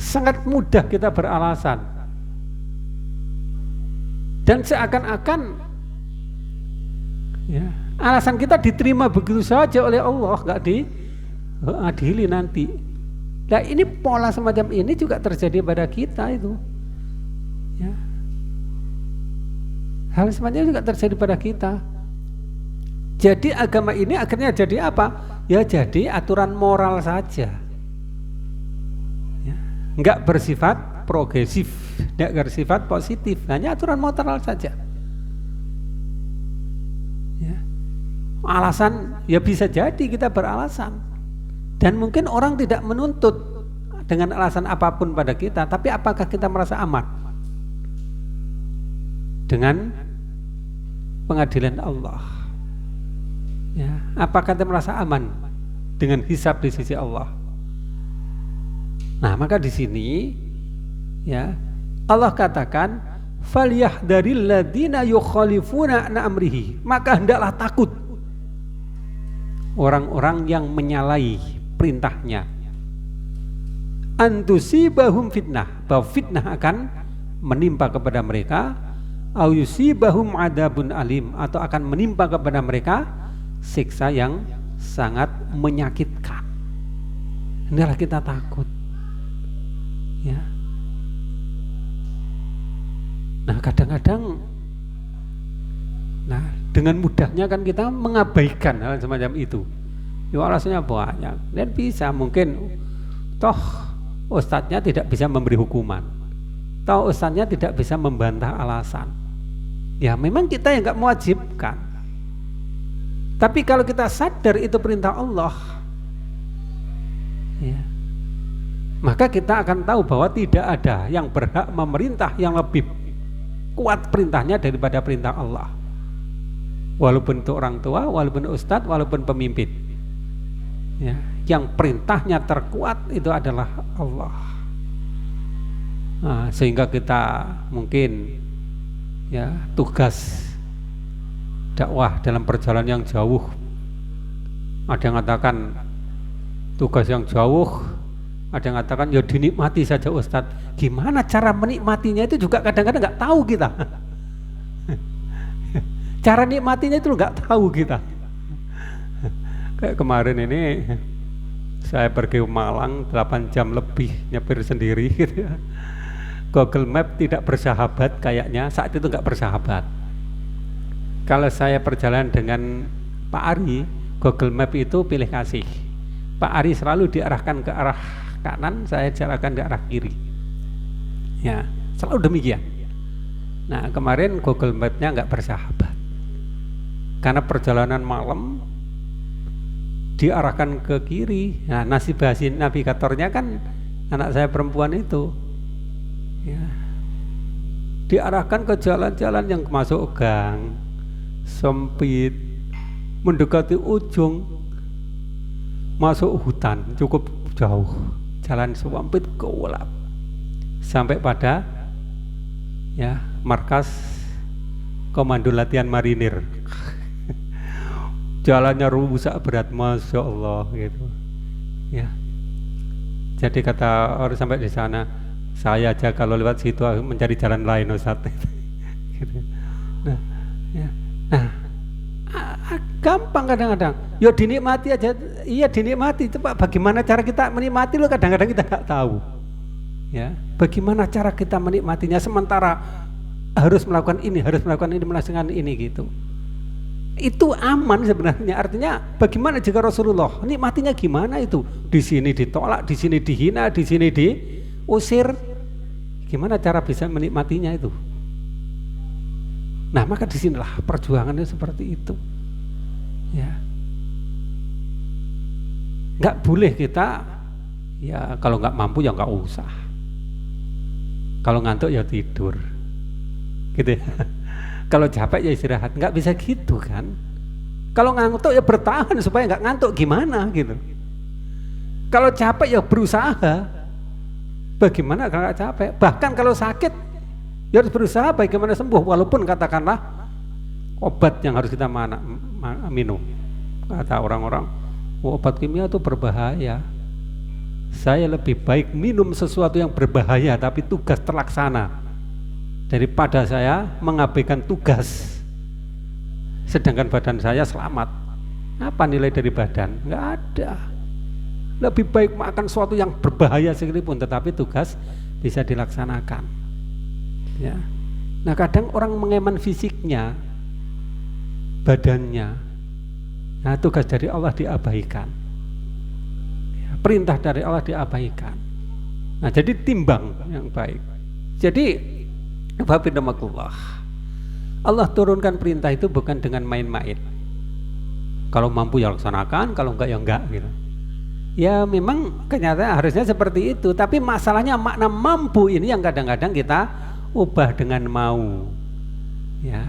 Sangat mudah kita beralasan, dan seakan-akan, ya, alasan kita diterima begitu saja oleh Allah, nggak diadili nanti. Nah ini pola semacam ini juga terjadi pada kita itu, ya. Hal semacam ini juga terjadi pada kita. Jadi agama ini akhirnya jadi apa? Ya jadi aturan moral saja, ya. Nggak bersifat progresif, nggak bersifat positif, hanya aturan moral saja. Ya. Alasan ya bisa jadi kita beralasan, dan mungkin orang tidak menuntut dengan alasan apapun pada kita, tapi apakah kita merasa aman dengan pengadilan Allah? Ya, apakah kita merasa aman dengan hisab di sisi Allah? Nah, maka di sini, ya, Allah katakan falyahdharil ladzina yukhalifuna an amrihi, maka hendaklah takut orang-orang yang menyalahi perintahnya. Antusibahum fitnah, bahwa fitnah akan menimpa kepada mereka, au yusibahum adabun alim, atau akan menimpa kepada mereka siksa yang sangat menyakitkan. Inilah kita takut, ya. Nah kadang-kadang, dengan mudahnya kan kita mengabaikan hal semacam itu. Ya alasannya banyak, dan bisa mungkin toh ustadznya tidak bisa memberi hukuman, toh ustadznya tidak bisa membantah alasan. Ya memang kita yang nggak mewajibkan. Tapi kalau kita sadar itu perintah Allah, ya, maka kita akan tahu bahwa tidak ada yang berhak memerintah yang lebih kuat perintahnya daripada perintah Allah. Walaupun itu orang tua, walaupun ustadz, walaupun pemimpin, ya, yang perintahnya terkuat itu adalah Allah. Nah, sehingga kita mungkin, ya, tugas dakwah dalam perjalanan yang jauh, ada yang mengatakan tugas yang jauh, ada yang mengatakan ya dinikmati saja Ustadz. Gimana cara menikmatinya itu juga kadang-kadang nggak tahu kita. Cara nikmatinya itu nggak tahu kita. Kayak kemarin ini saya pergi ke Malang 8 jam lebih nyetir sendiri gitu ya. Google Map tidak bersahabat kayaknya, saat itu nggak bersahabat. Kalau saya perjalanan dengan Pak Ari, Google Map itu pilih kasih. Pak Ari selalu diarahkan ke arah kanan, saya diarahkan ke arah kiri. Ya, selalu demikian. Nah kemarin Google Map-nya nggak bersahabat. Karena perjalanan malam diarahkan ke kiri. Nah nasib navigatornya kan anak saya perempuan itu, ya, diarahkan ke jalan-jalan yang masuk gang, sempit, mendekati ujung, masuk hutan cukup jauh, jalan sempit gelap, sampai pada, ya, markas komando latihan marinir. Jalannya rusak berat, masya Allah gitu, ya. Jadi kata orang sampai di sana, saya aja kalau lewat situ mencari jalan lain Ustaz. Gitu. Nah, ya. Nah, gampang kadang-kadang. Ya dinikmati aja, iya dinikmati. Coba bagaimana cara kita menikmati lo kadang-kadang kita nggak tahu. Ya, bagaimana cara kita menikmatinya sementara harus melakukan ini, melakukan ini gitu. Itu aman sebenarnya. Artinya bagaimana jika Rasulullah nikmatinya gimana itu? Di sini ditolak, di sini dihina, di sini diusir. Gimana cara bisa menikmatinya itu? Nah, maka disinilah perjuangannya seperti itu. Ya, nggak boleh kita, ya kalau nggak mampu ya nggak usah. Kalau ngantuk ya tidur, gitu ya. Kalau capek ya istirahat, nggak bisa gitu kan. Kalau ngantuk ya bertahan supaya nggak ngantuk, gimana gitu. Kalau capek ya berusaha. Bagaimana kalau nggak capek? Bahkan kalau sakit ya harus berusaha bagaimana sembuh, walaupun katakanlah obat yang harus kita minum. Kata orang-orang, obat kimia itu berbahaya. Saya lebih baik minum sesuatu yang berbahaya tapi tugas terlaksana daripada saya mengabaikan tugas sedangkan badan saya selamat. Apa nilai dari badan? Nggak ada. Lebih baik makan sesuatu yang berbahaya sekalipun tetapi tugas bisa dilaksanakan, ya. Nah kadang orang mengeman fisiknya, badannya, nah tugas dari Allah diabaikan, ya, perintah dari Allah diabaikan. Nah jadi timbang yang baik. Jadi Allah turunkan perintah itu bukan dengan main-main. Kalau mampu ya laksanakan, kalau enggak ya enggak gitu. Ya memang kenyataan harusnya seperti itu, tapi masalahnya makna mampu ini yang kadang-kadang kita ubah dengan mau. Ya.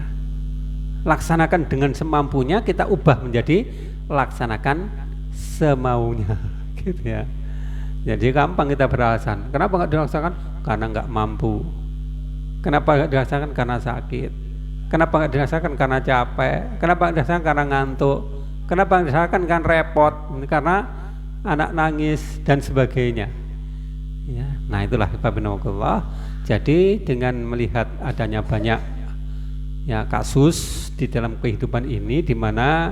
Laksanakan dengan semampunya, kita ubah menjadi laksanakan semaunya, gitu ya. Jadi gampang kita beralasan. Kenapa enggak dilaksanakan? Karena enggak mampu. Kenapa nggak dirasakan? Karena sakit. Kenapa nggak dirasakan? Karena capek. Kenapa nggak dirasakan? Karena ngantuk. Kenapa misalkan kan repot? Karena anak nangis dan sebagainya. Ya, nah itulah babinawallah. Jadi dengan melihat adanya banyak ya kasus di dalam kehidupan ini di mana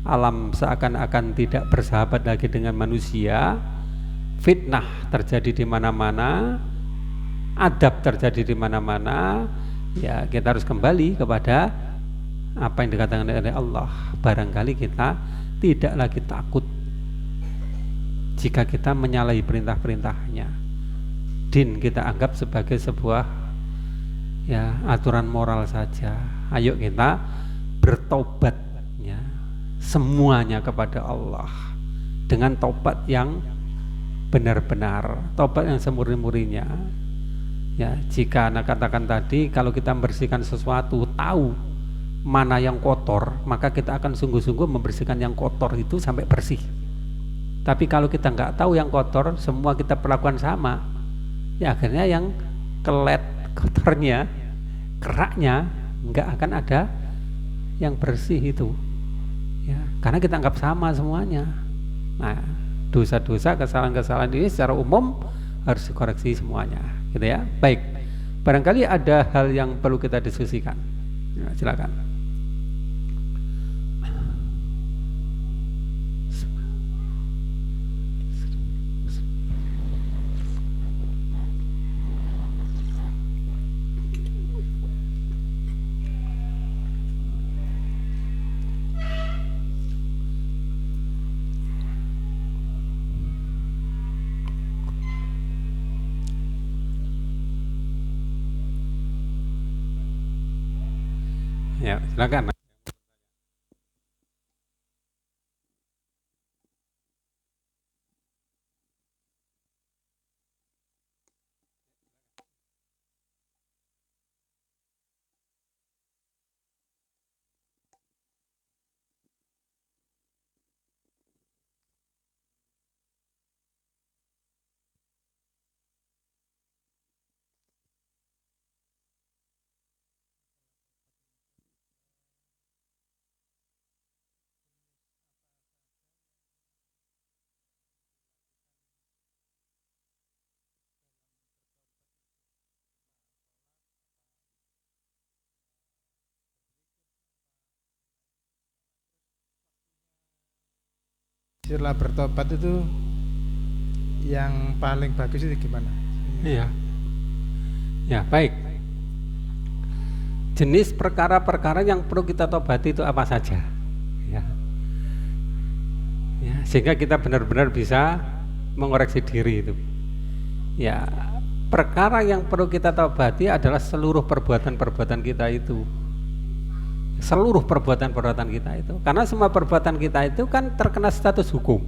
alam seakan-akan tidak bersahabat lagi dengan manusia, fitnah terjadi di mana-mana, adab terjadi di mana-mana, ya kita harus kembali kepada apa yang dikatakan oleh Allah. Barangkali kita tidak lagi takut jika kita menyalahi perintah-perintahnya. Din kita anggap sebagai sebuah ya aturan moral saja. Ayo kita bertobat ya, semuanya kepada Allah dengan tobat yang benar-benar, tobat yang semurni-murninya. Ya, jika anak katakan tadi, kalau kita membersihkan sesuatu, tahu mana yang kotor, maka kita akan sungguh-sungguh membersihkan yang kotor itu sampai bersih. Tapi kalau kita nggak tahu yang kotor, semua kita perlakukan sama, ya akhirnya yang kelet kotornya, keraknya nggak akan ada yang bersih itu. Ya, karena kita anggap sama semuanya. Nah, dosa-dosa, kesalahan-kesalahan ini secara umum harus dikoreksi semuanya, gitu ya. Baik, barangkali ada hal yang perlu kita diskusikan. Ya, silakan. Ya, silakan. Setelah bertobat itu yang paling bagus itu gimana? Iya. Ya, baik. Jenis perkara-perkara yang perlu kita tobati itu apa saja? Ya. Ya, sehingga kita benar-benar bisa mengoreksi diri itu. Ya, perkara yang perlu kita tobati adalah seluruh perbuatan-perbuatan kita itu. Seluruh perbuatan-perbuatan kita itu, karena semua perbuatan kita itu kan terkena status hukum.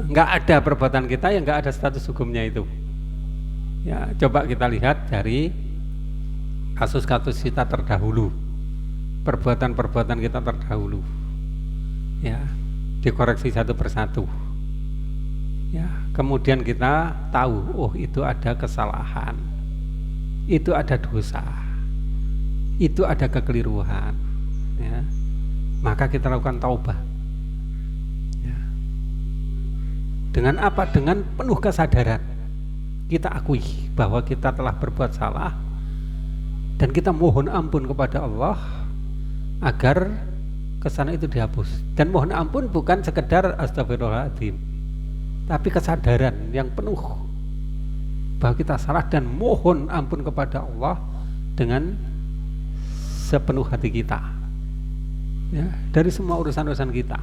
Nggak ada perbuatan kita yang nggak ada status hukumnya itu. Ya, coba kita lihat dari kasus-kasus kita terdahulu, perbuatan-perbuatan kita terdahulu. Ya, dikoreksi satu persatu. Ya, kemudian kita tahu, oh itu ada kesalahan, itu ada dosa, itu ada kekeliruan, ya, maka kita lakukan taubah. Ya. Dengan apa? Dengan penuh kesadaran kita akui bahwa kita telah berbuat salah dan kita mohon ampun kepada Allah agar kesalahan itu dihapus. Dan mohon ampun bukan sekedar astagfirullahaladzim, tapi kesadaran yang penuh bahwa kita salah dan mohon ampun kepada Allah dengan sepenuh hati kita, ya, dari semua urusan-urusan kita,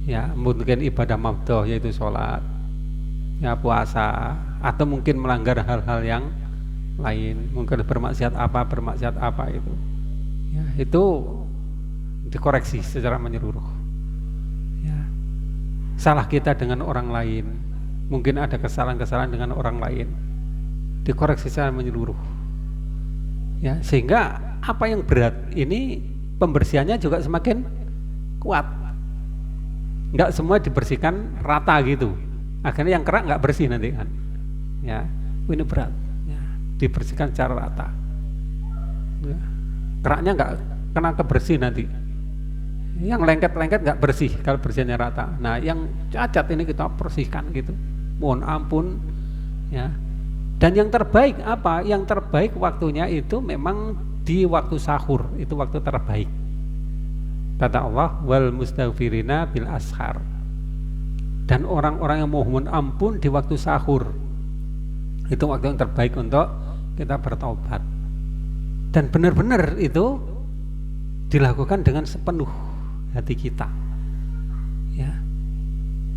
ya, mungkin ibadah mafdoh yaitu sholat, ya, puasa, atau mungkin melanggar hal-hal yang lain, mungkin bermaksiat apa itu, ya, itu dikoreksi secara menyeluruh. Ya. Salah kita dengan orang lain, mungkin ada kesalahan-kesalahan dengan orang lain, dikoreksi secara menyeluruh. Ya, sehingga apa yang berat ini pembersihannya juga semakin kuat. Nggak semua dibersihkan rata gitu. Akhirnya yang kerak nggak bersih nanti kan. Ya, ini berat. Ya, dibersihkan secara rata. Ya, keraknya nggak kena kebersih nanti. Yang lengket-lengket nggak bersih kalau bersihnya rata. Nah, yang cacat ini kita bersihkan gitu. Mohon ampun ya. Dan yang terbaik apa? Yang terbaik waktunya itu memang di waktu sahur, itu waktu terbaik. Kata Allah, wal mustaghfirina bil ashar. Dan orang-orang yang mohon ampun di waktu sahur, itu waktu yang terbaik untuk kita bertaubat. Dan benar-benar itu dilakukan dengan sepenuh hati kita. Ya.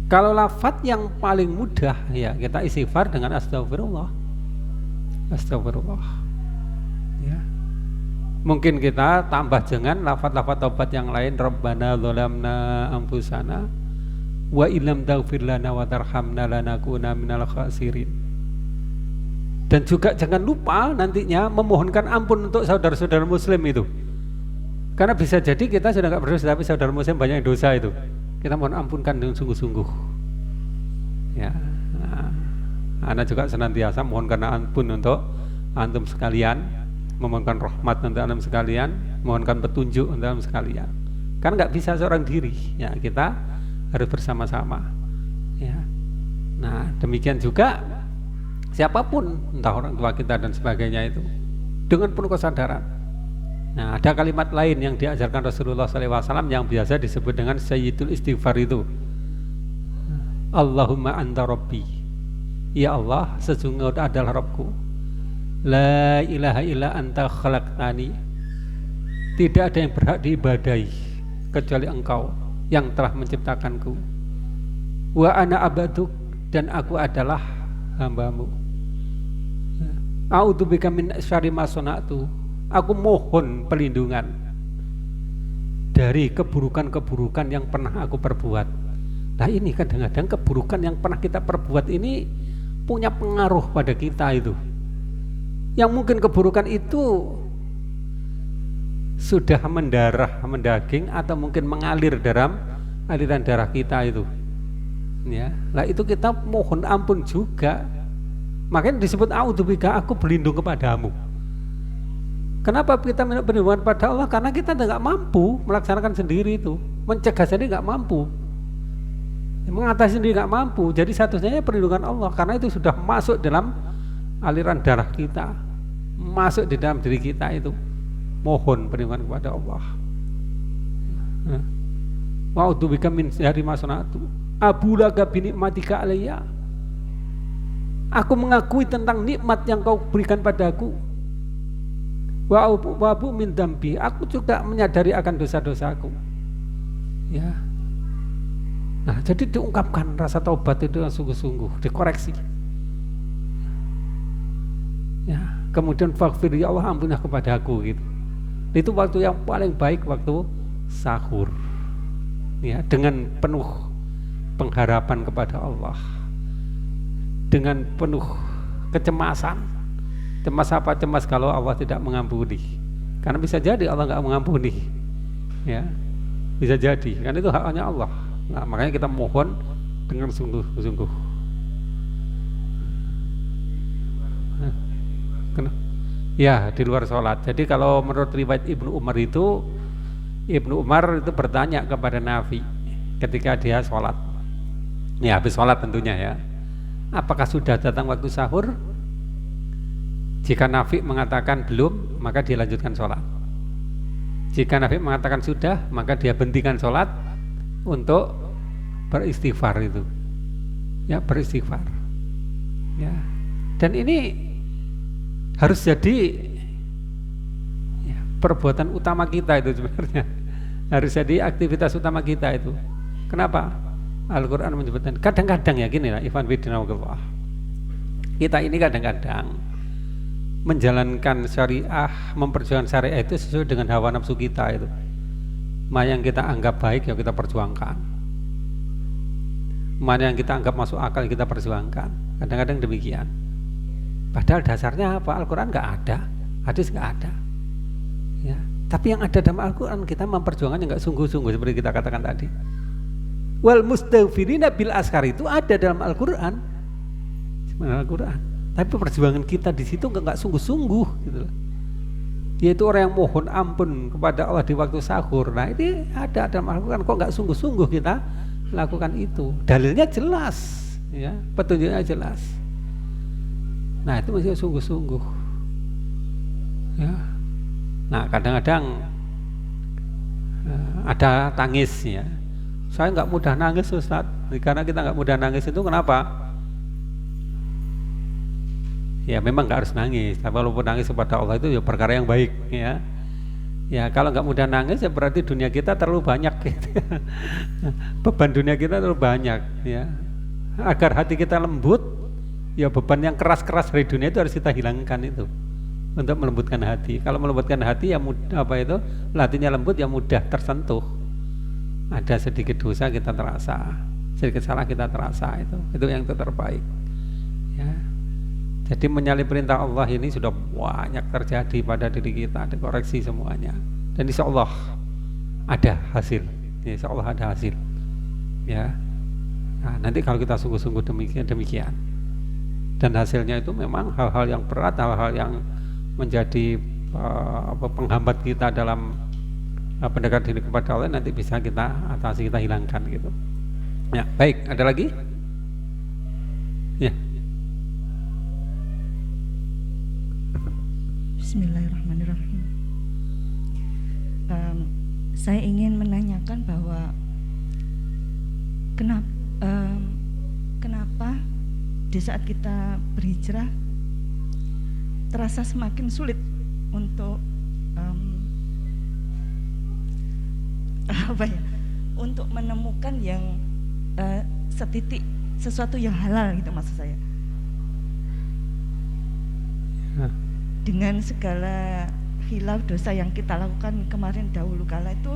Kalau lafaz yang paling mudah ya kita istighfar dengan astagfirullah. Astagfirullah. Ya. Mungkin kita tambah dengan lafaz-lafaz taubat yang lain, Rabbana dzalamna anfusana wa illam taghfir lana wa tarhamna lanakuna minal khasirin. Dan juga jangan lupa nantinya memohonkan ampun untuk saudara-saudara muslim itu. Karena bisa jadi kita sudah enggak berdosa tapi saudara muslim banyak yang dosa itu. Kita mohon ampunkan dengan sungguh-sungguh. Ya. Nah, ana juga senantiasa mohonkan ampun untuk antum sekalian, memohonkan rahmat untuk antum sekalian, mohonkan petunjuk untuk antum sekalian. Kan nggak bisa seorang diri, ya kita harus bersama-sama. Ya. Nah demikian juga siapapun, entah orang tua kita dan sebagainya itu, dengan penuh kesadaran. Nah ada kalimat lain yang diajarkan Rasulullah SAW yang biasa disebut dengan Sayyidul Istighfar itu. Allahumma anta Rabbi, ya Allah sesungguhnya adalah Rabbku. La ilaha illa anta khalaqtani, tidak ada yang berhak diibadahi kecuali Engkau yang telah menciptakanku. Wa ana abaduk, dan aku adalah hambamu. A'udzubika min syarri ma sana'tu, aku mohon perlindungan dari keburukan-keburukan yang pernah aku perbuat. Nah ini kadang-kadang keburukan yang pernah kita perbuat ini punya pengaruh pada kita itu. Yang mungkin keburukan itu sudah mendarah, mendaging, atau mungkin mengalir dalam aliran darah kita itu. Ya, lah itu kita mohon ampun juga. Makanya disebut a'udzubika, aku berlindung kepadamu. Kenapa kita minta perlindungan pada Allah? Karena kita tidak mampu melaksanakan sendiri itu, mencegah sendiri nggak mampu, mengatasi sendiri nggak mampu. Jadi satu-satunya perlindungan Allah, karena itu sudah masuk dalam aliran darah kita, masuk di dalam diri kita itu. Mohon perlindungan kepada Allah. Wa'udzubika min syarri ma sana'tu abulaka bi nikmatika alayya, aku mengakui tentang nikmat yang kau berikan padaku. Wa'abu min dambi, aku juga menyadari akan dosa-dosaku. Ya. Nah, jadi diungkapkan rasa taubat itu dengan sungguh-sungguh, dikoreksi. Ya, kemudian faghfir ya Allah, ampunilah kepadaku gitu. Itu waktu yang paling baik, waktu sahur. Ya, dengan penuh pengharapan kepada Allah. Dengan penuh kecemasan. Cemas apa? Cemas kalau Allah tidak mengampuni. Karena bisa jadi Allah nggak mengampuni. Ya, bisa jadi. Kan itu haknya Allah. Nah, makanya kita mohon dengan sungguh-sungguh. Ya, di luar sholat. Jadi kalau menurut riwayat Ibnu Umar itu bertanya kepada Nafi ketika dia sholat. Ya, habis sholat tentunya ya. Apakah sudah datang waktu sahur? Jika Nafi mengatakan belum, maka dia lanjutkan sholat. Jika Nafi mengatakan sudah, maka dia hentikan sholat untuk beristighfar itu. Ya, beristighfar. Ya. Dan ini harus jadi ya, perbuatan utama kita itu sebenarnya. Harus jadi aktivitas utama kita itu. Kenapa? Al-Quran menyebutkan kadang-kadang ya gini lah, Ikhwan Fillah. Kita ini kadang-kadang menjalankan syariah, memperjuangkan syariah itu sesuai dengan hawa nafsu kita itu. Mana yang kita anggap baik ya kita perjuangkan. Mana yang kita anggap masuk akal kita perjuangkan. Kadang-kadang demikian. Padahal dasarnya apa? Al-Quran nggak ada, hadis nggak ada. Ya. Tapi yang ada dalam Al-Quran kita memperjuangkannya nggak sungguh-sungguh seperti kita katakan tadi. Wal mustaghfirina bil ashar itu ada dalam Al-Quran. Al-Quran. Tapi perjuangan kita di situ nggak sungguh-sungguh gitu loh. yaitu orang yang mohon ampun kepada Allah di waktu sahur. Nah ini ada melakukan, kok nggak sungguh-sungguh kita lakukan itu. Dalilnya jelas, ya, petunjuknya jelas. Nah itu masih sungguh-sungguh, ya. Nah kadang-kadang ada tangis, ya. Saya nggak mudah nangis, Ustaz. Karena kita nggak mudah nangis itu kenapa? Ya memang nggak harus nangis, tapi walaupun nangis kepada Allah itu ya perkara yang baik, ya. Ya kalau nggak mudah nangis ya berarti dunia kita terlalu banyak, gitu. Beban dunia kita terlalu banyak, ya. Agar hati kita lembut, ya beban yang keras-keras dari dunia itu harus kita hilangkan itu untuk melembutkan hati. Kalau melembutkan hati ya mudah, hatinya lembut ya mudah tersentuh. Ada sedikit dosa kita terasa, sedikit salah kita terasa, itu yang terbaik, ya. Jadi menyalahi perintah Allah ini sudah banyak terjadi pada diri kita, dikoreksi semuanya. Dan insya Allah ada hasil, insya Allah ada hasil, ya. Nah, nanti kalau kita sungguh-sungguh demikian, dan hasilnya itu memang hal-hal yang berat, hal-hal yang menjadi penghambat kita dalam pendekatan diri kepada Allah, nanti bisa kita atasi, kita hilangkan, gitu. Ya, baik. Ada lagi? Ya. Bismillahirrahmanirrahim. Saya ingin menanyakan bahwa kenapa di saat kita berhijrah terasa semakin sulit untuk untuk menemukan yang setitik sesuatu yang halal, gitu maksud saya. Dengan segala khilaf dosa yang kita lakukan kemarin dahulu kala itu,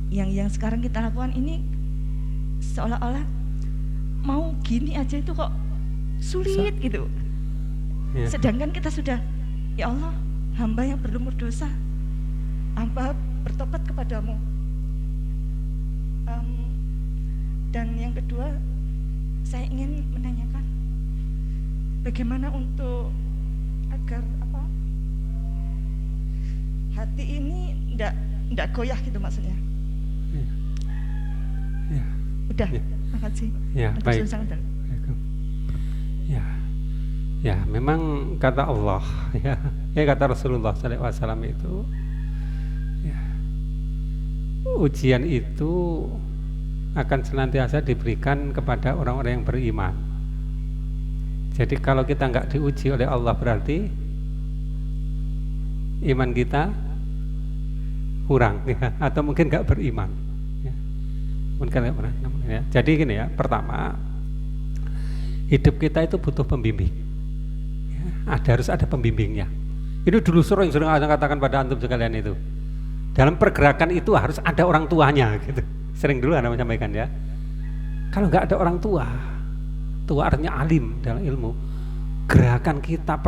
yang sekarang kita lakukan ini seolah-olah mau gini aja itu kok sulit, gitu. Sedangkan kita sudah, ya Allah, hamba yang berlumur dosa, hamba bertobat kepadamu. Dan yang kedua, saya ingin menanyakan bagaimana untuk agar hati ini tidak goyah, gitu maksudnya. Ya. Udah, ya. makasih. Ya, baik. Ya, memang kata Allah, ya kata Rasulullah SAW itu, ya, ujian itu akan senantiasa diberikan kepada orang-orang yang beriman. Jadi kalau kita nggak diuji oleh Allah berarti iman kita kurang, ya, atau mungkin nggak beriman, ya. Mungkin nggak pernah, ya. Jadi gini ya, pertama hidup kita itu butuh pembimbing, ya, harus ada pembimbingnya. Ini dulu sering saya katakan pada antum sekalian itu, dalam pergerakan itu harus ada orang tuanya, gitu. Sering dulu Anda menyampaikan, ya. Kalau nggak ada orang tua artinya alim dalam ilmu, gerakan kita,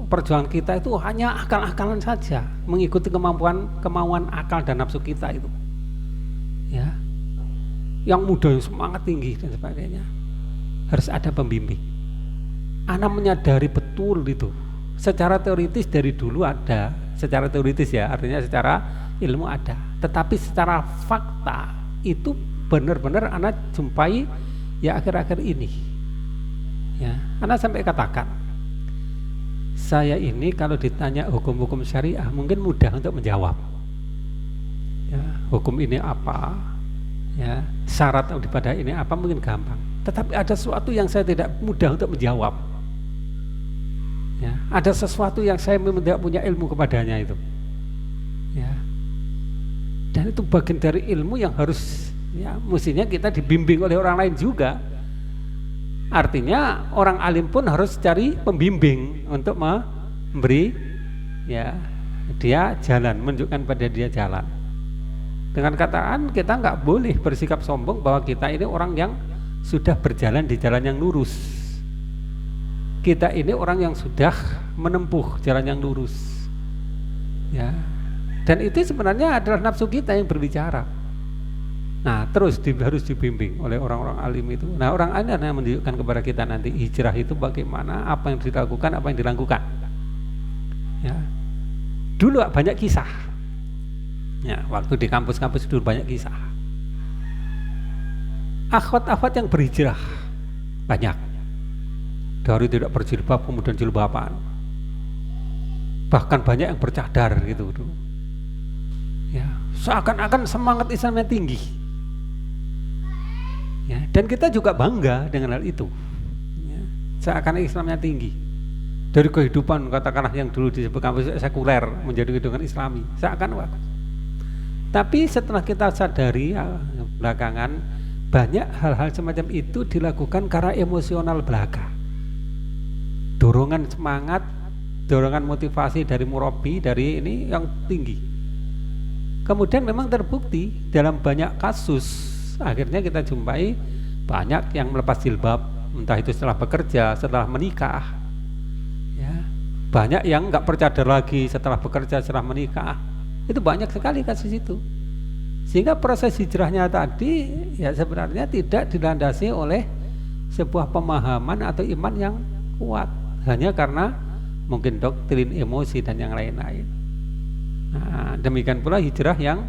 perjuangan kita itu hanya akal-akalan saja, mengikuti kemauan akal dan nafsu kita itu, ya. Yang muda yang semangat tinggi dan sebagainya, harus ada pembimbing. Ana menyadari betul itu, secara teoritis dari dulu ada, secara teoritis, ya, artinya secara ilmu ada, tetapi secara fakta itu benar-benar Ana jumpai, ya, akhir-akhir ini, ya. Ana sampai katakan, saya ini kalau ditanya hukum-hukum syariah mungkin mudah untuk menjawab, ya, hukum ini apa, ya, syarat daripada ini apa, mungkin gampang. Tetapi ada sesuatu yang saya tidak mudah untuk menjawab, ya. Ada sesuatu yang saya tidak punya ilmu kepadanya itu, ya. Dan itu bagian dari ilmu yang harus, ya, mestinya kita dibimbing oleh orang lain juga. Artinya orang alim pun harus cari pembimbing untuk memberi, ya, dia jalan, menunjukkan pada dia jalan. Dengan kataan kita nggak boleh bersikap sombong bahwa kita ini orang yang sudah berjalan di jalan yang lurus. Kita ini orang yang sudah menempuh jalan yang lurus, ya. Dan itu sebenarnya adalah nafsu kita yang berbicara, Nah, terus harus dibimbing oleh orang-orang alim itu. Nah, orang alim yang menunjukkan kepada kita nanti hijrah itu bagaimana, apa yang dilakukan, apa yang dilakukan. Ya. Dulu banyak kisah. Ya, waktu di kampus-kampus dulu banyak kisah. Akhwat-akhwat yang berhijrah banyak. Dari tidak berjilbab kemudian jilbaban. Bahkan banyak yang bercadar gitu dulu. Ya, seakan-akan semangat Islamnya tinggi. Ya, dan kita juga bangga dengan hal itu. Ya, seakan Islamnya tinggi. Dari kehidupan katakanlah yang dulu disebut kampus sekuler menjadi kehidupan Islami, seakan. Tapi setelah kita sadari ya, belakangan banyak hal-hal semacam itu dilakukan karena emosional belaka. Dorongan semangat, dorongan motivasi dari murabi, dari ini yang tinggi. Kemudian memang terbukti dalam banyak kasus. Akhirnya kita jumpai banyak yang melepas jilbab, entah itu setelah bekerja, setelah menikah, ya. Banyak yang nggak bercadar lagi setelah bekerja, setelah menikah. Itu banyak sekali kasus itu. Sehingga proses hijrahnya tadi ya sebenarnya tidak dilandasi oleh sebuah pemahaman atau iman yang kuat, hanya karena mungkin doktrin emosi dan yang lain-lain. Nah, demikian pula hijrah yang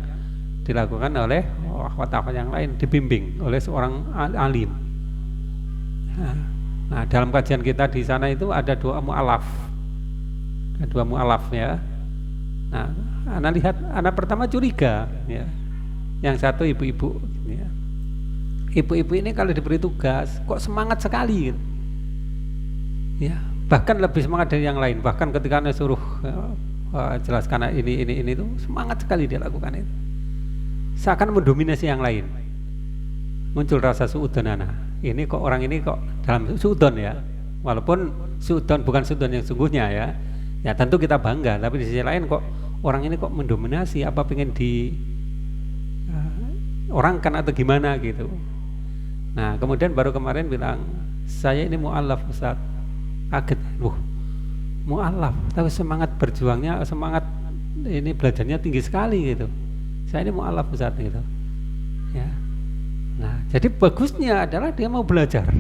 dilakukan oleh akhwat-akhwat yang lain, dibimbing oleh seorang alim. Nah, dalam kajian kita di sana itu ada dua mu'alaf ya. Nah, anak lihat, anak pertama curiga ya. Yang satu ibu-ibu ya. Ibu-ibu ini kalau diberi tugas kok semangat sekali gitu. Ya, bahkan lebih semangat dari yang lain. Bahkan ketika Anda suruh jelaskan ini itu semangat sekali dia lakukan itu. Seakan mendominasi yang lain. Muncul rasa suudon anak. Ini kok orang ini kok dalam suudon ya. Walaupun suudon bukan suudon yang sungguhnya ya. Ya tentu kita bangga, tapi di sisi lain kok orang ini kok mendominasi, apa pengen di orang kan atau gimana gitu. Nah, kemudian baru kemarin bilang, "Saya ini mu'alaf Ustaz." Kaget. Mu'alaf, tapi semangat berjuangnya, semangat ini belajarnya tinggi sekali gitu. Saya ini mu'alaf Ustaz gitu. Ya. Nah, jadi bagusnya adalah dia mau belajar.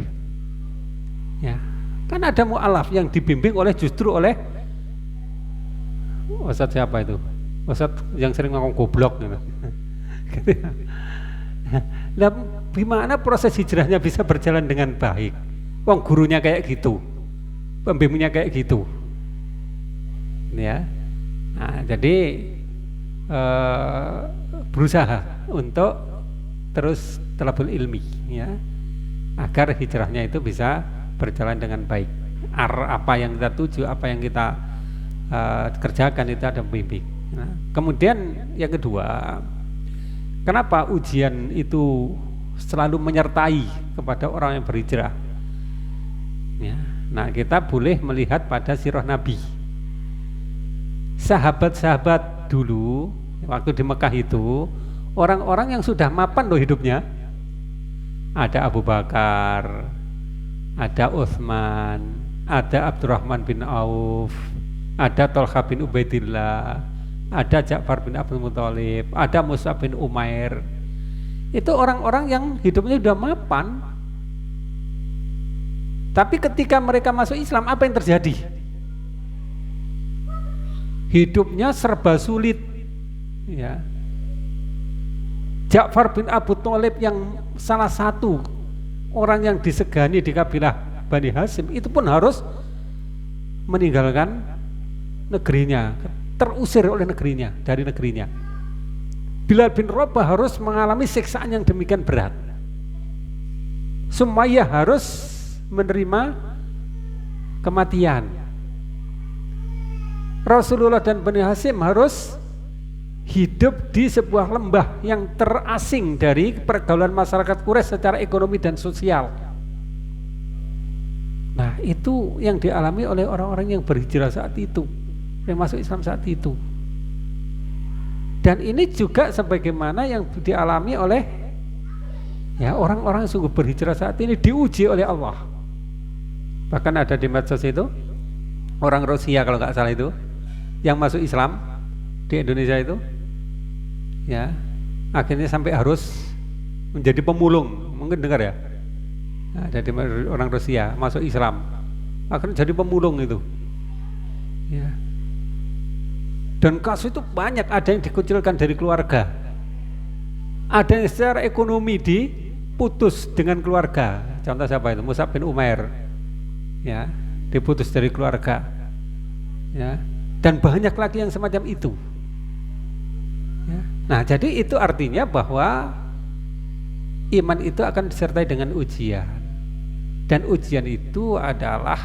Ya. Kan ada mu'alaf yang dibimbing justru oleh Ustaz siapa itu? Ustaz yang sering ngomong goblok gitu. Nah, gimana proses hijrahnya bisa berjalan dengan baik? Wong gurunya kayak gitu, pembimbingnya kayak gitu. Ya. Nah, jadi berusaha untuk terus talabul ilmi ya, agar hijrahnya itu bisa berjalan dengan baik. Apa yang kita tuju, apa yang kita kerjakan itu ada pembimbing. Nah, kemudian yang kedua, kenapa ujian itu selalu menyertai kepada orang yang berhijrah? Ya, nah kita boleh melihat pada sirah Nabi. Sahabat-sahabat dulu waktu di Mekah itu orang-orang yang sudah mapan loh hidupnya. Ada Abu Bakar, ada Utsman, ada Abdurrahman bin Auf, ada Thalha bin Ubaidillah, ada Ja'far bin Abdul Muthalib, ada Mus'ab bin Umair. Itu orang-orang yang hidupnya sudah mapan. Tapi ketika mereka masuk Islam, apa yang terjadi? Hidupnya serba sulit. Ya. Ja'far bin Abu Thalib yang salah satu orang yang disegani di kabilah Bani Hashim itu pun harus meninggalkan negerinya, terusir oleh negerinya, dari negerinya. Bilal bin Rabah harus mengalami siksaan yang demikian berat. Sumayyah harus menerima kematian. Rasulullah dan Bani Hashim harus hidup di sebuah lembah yang terasing dari pergaulan masyarakat Quraisy secara ekonomi dan sosial. Nah, itu yang dialami oleh orang-orang yang berhijrah saat itu, yang masuk Islam saat itu. Dan ini juga sebagaimana yang dialami oleh ya orang-orang yang sungguh berhijrah saat ini, diuji oleh Allah. Bahkan ada di medsos itu orang Rusia kalau nggak salah itu yang masuk Islam di Indonesia itu ya akhirnya sampai harus menjadi pemulung, mungkin dengar ya. Nah, jadi orang Rusia masuk Islam, akhirnya jadi pemulung itu. Ya. Dan kasus itu banyak, ada yang dikucilkan dari keluarga, ada yang secara ekonomi diputus dengan keluarga. Contoh siapa itu? Mus'ab bin Umair, ya, diputus dari keluarga, ya. Dan banyak lagi yang semacam itu. Ya. Nah, jadi itu artinya bahwa iman itu akan disertai dengan ujian, dan ujian itu adalah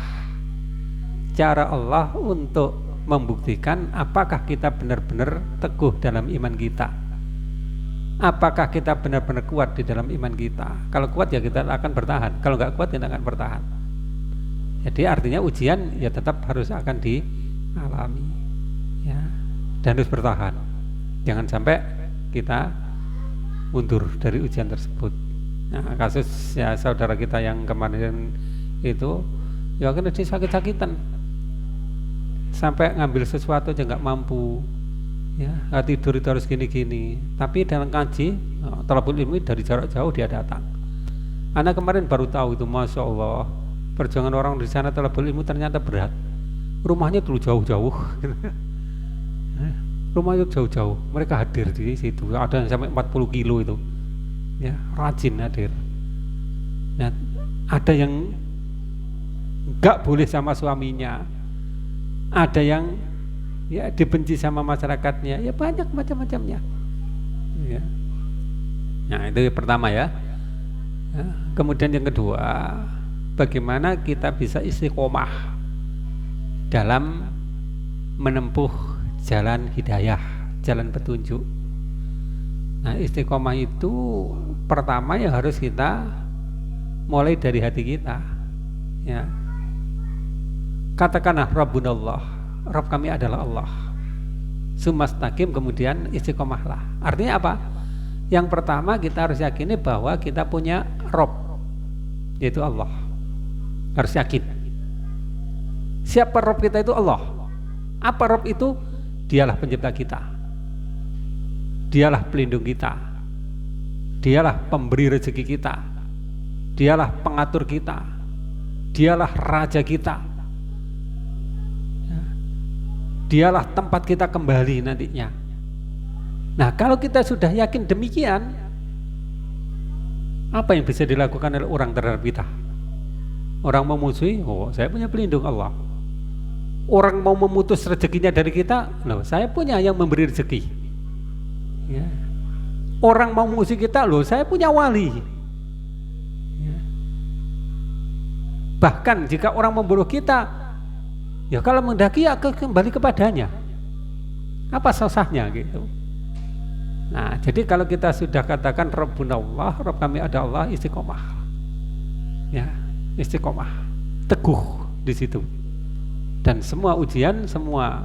cara Allah untuk membuktikan apakah kita benar-benar teguh dalam iman kita, apakah kita benar-benar kuat di dalam iman kita. Kalau kuat ya kita akan bertahan, kalau nggak kuat kita akan bertahan. Jadi artinya ujian ya tetap harus akan dialami, ya, dan harus bertahan. Jangan sampai kita mundur dari ujian tersebut. Nah, kasus ya saudara kita yang kemarin itu, ya kan dia sakit-sakitan, sampai ngambil sesuatu aja nggak mampu, ya, nggak tidur itu harus gini-gini. Tapi dalam kaji, talabul ilmi dari jarak jauh dia datang. Anak kemarin baru tahu itu, masya Allah, perjuangan orang di sana talabul ilmu ternyata berat. Rumahnya dulu jauh-jauh. Rumahnya jauh-jauh, mereka hadir di situ, ada yang sampai 40 kilo itu, ya, rajin hadir. Nah, ada yang nggak boleh sama suaminya, ada yang ya dibenci sama masyarakatnya, ya banyak macam-macamnya. Ya. Nah, itu yang pertama ya. Ya. Kemudian yang kedua, bagaimana kita bisa istiqomah dalam menempuh jalan hidayah, jalan petunjuk. Nah, istiqomah itu pertama ya harus kita mulai dari hati kita, ya. Katakanlah Rabbunallah, Rabb kami adalah Allah. Sumastaqim, kemudian istiqomahlah. Artinya apa? Yang pertama kita harus yakini bahwa kita punya Rabb, yaitu Allah. Harus yakin. Siapa Rabb kita? Itu Allah. Apa Rabb itu? Dialah pencipta kita, dialah pelindung kita, dialah pemberi rezeki kita, dialah pengatur kita, dialah raja kita, dialah tempat kita kembali nantinya. Nah, kalau kita sudah yakin demikian, apa yang bisa dilakukan oleh orang terhadap kita? Orang memusuhi, oh saya punya pelindung Allah. Orang mau memutus rezekinya dari kita, loh saya punya yang memberi rezeki, ya. Orang mau musuh kita, loh saya punya wali, ya. Bahkan jika orang membunuh kita, ya kalau mendaki ya kembali kepadanya, apa susahnya gitu. Nah, jadi kalau kita sudah katakan Rabbunallah, Rabb kami ada Allah, istiqomah, ya, istiqomah, teguh di situ. Dan semua ujian, semua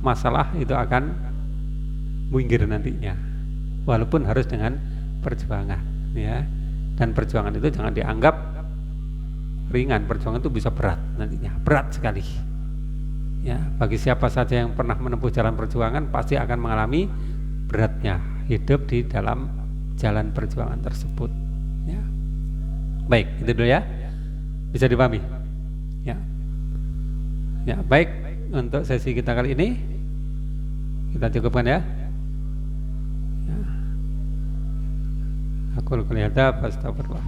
masalah itu akan minggir nantinya, walaupun harus dengan perjuangan, ya. Dan perjuangan itu jangan dianggap ringan, perjuangan itu bisa berat nantinya, berat sekali, ya. Bagi siapa saja yang pernah menempuh jalan perjuangan pasti akan mengalami beratnya hidup di dalam jalan perjuangan tersebut, ya. Baik, itu dulu ya, bisa dipahami, ya. Ya, baik, untuk sesi kita kali ini kita cukupkan ya. Aku lihat, astagfirullah.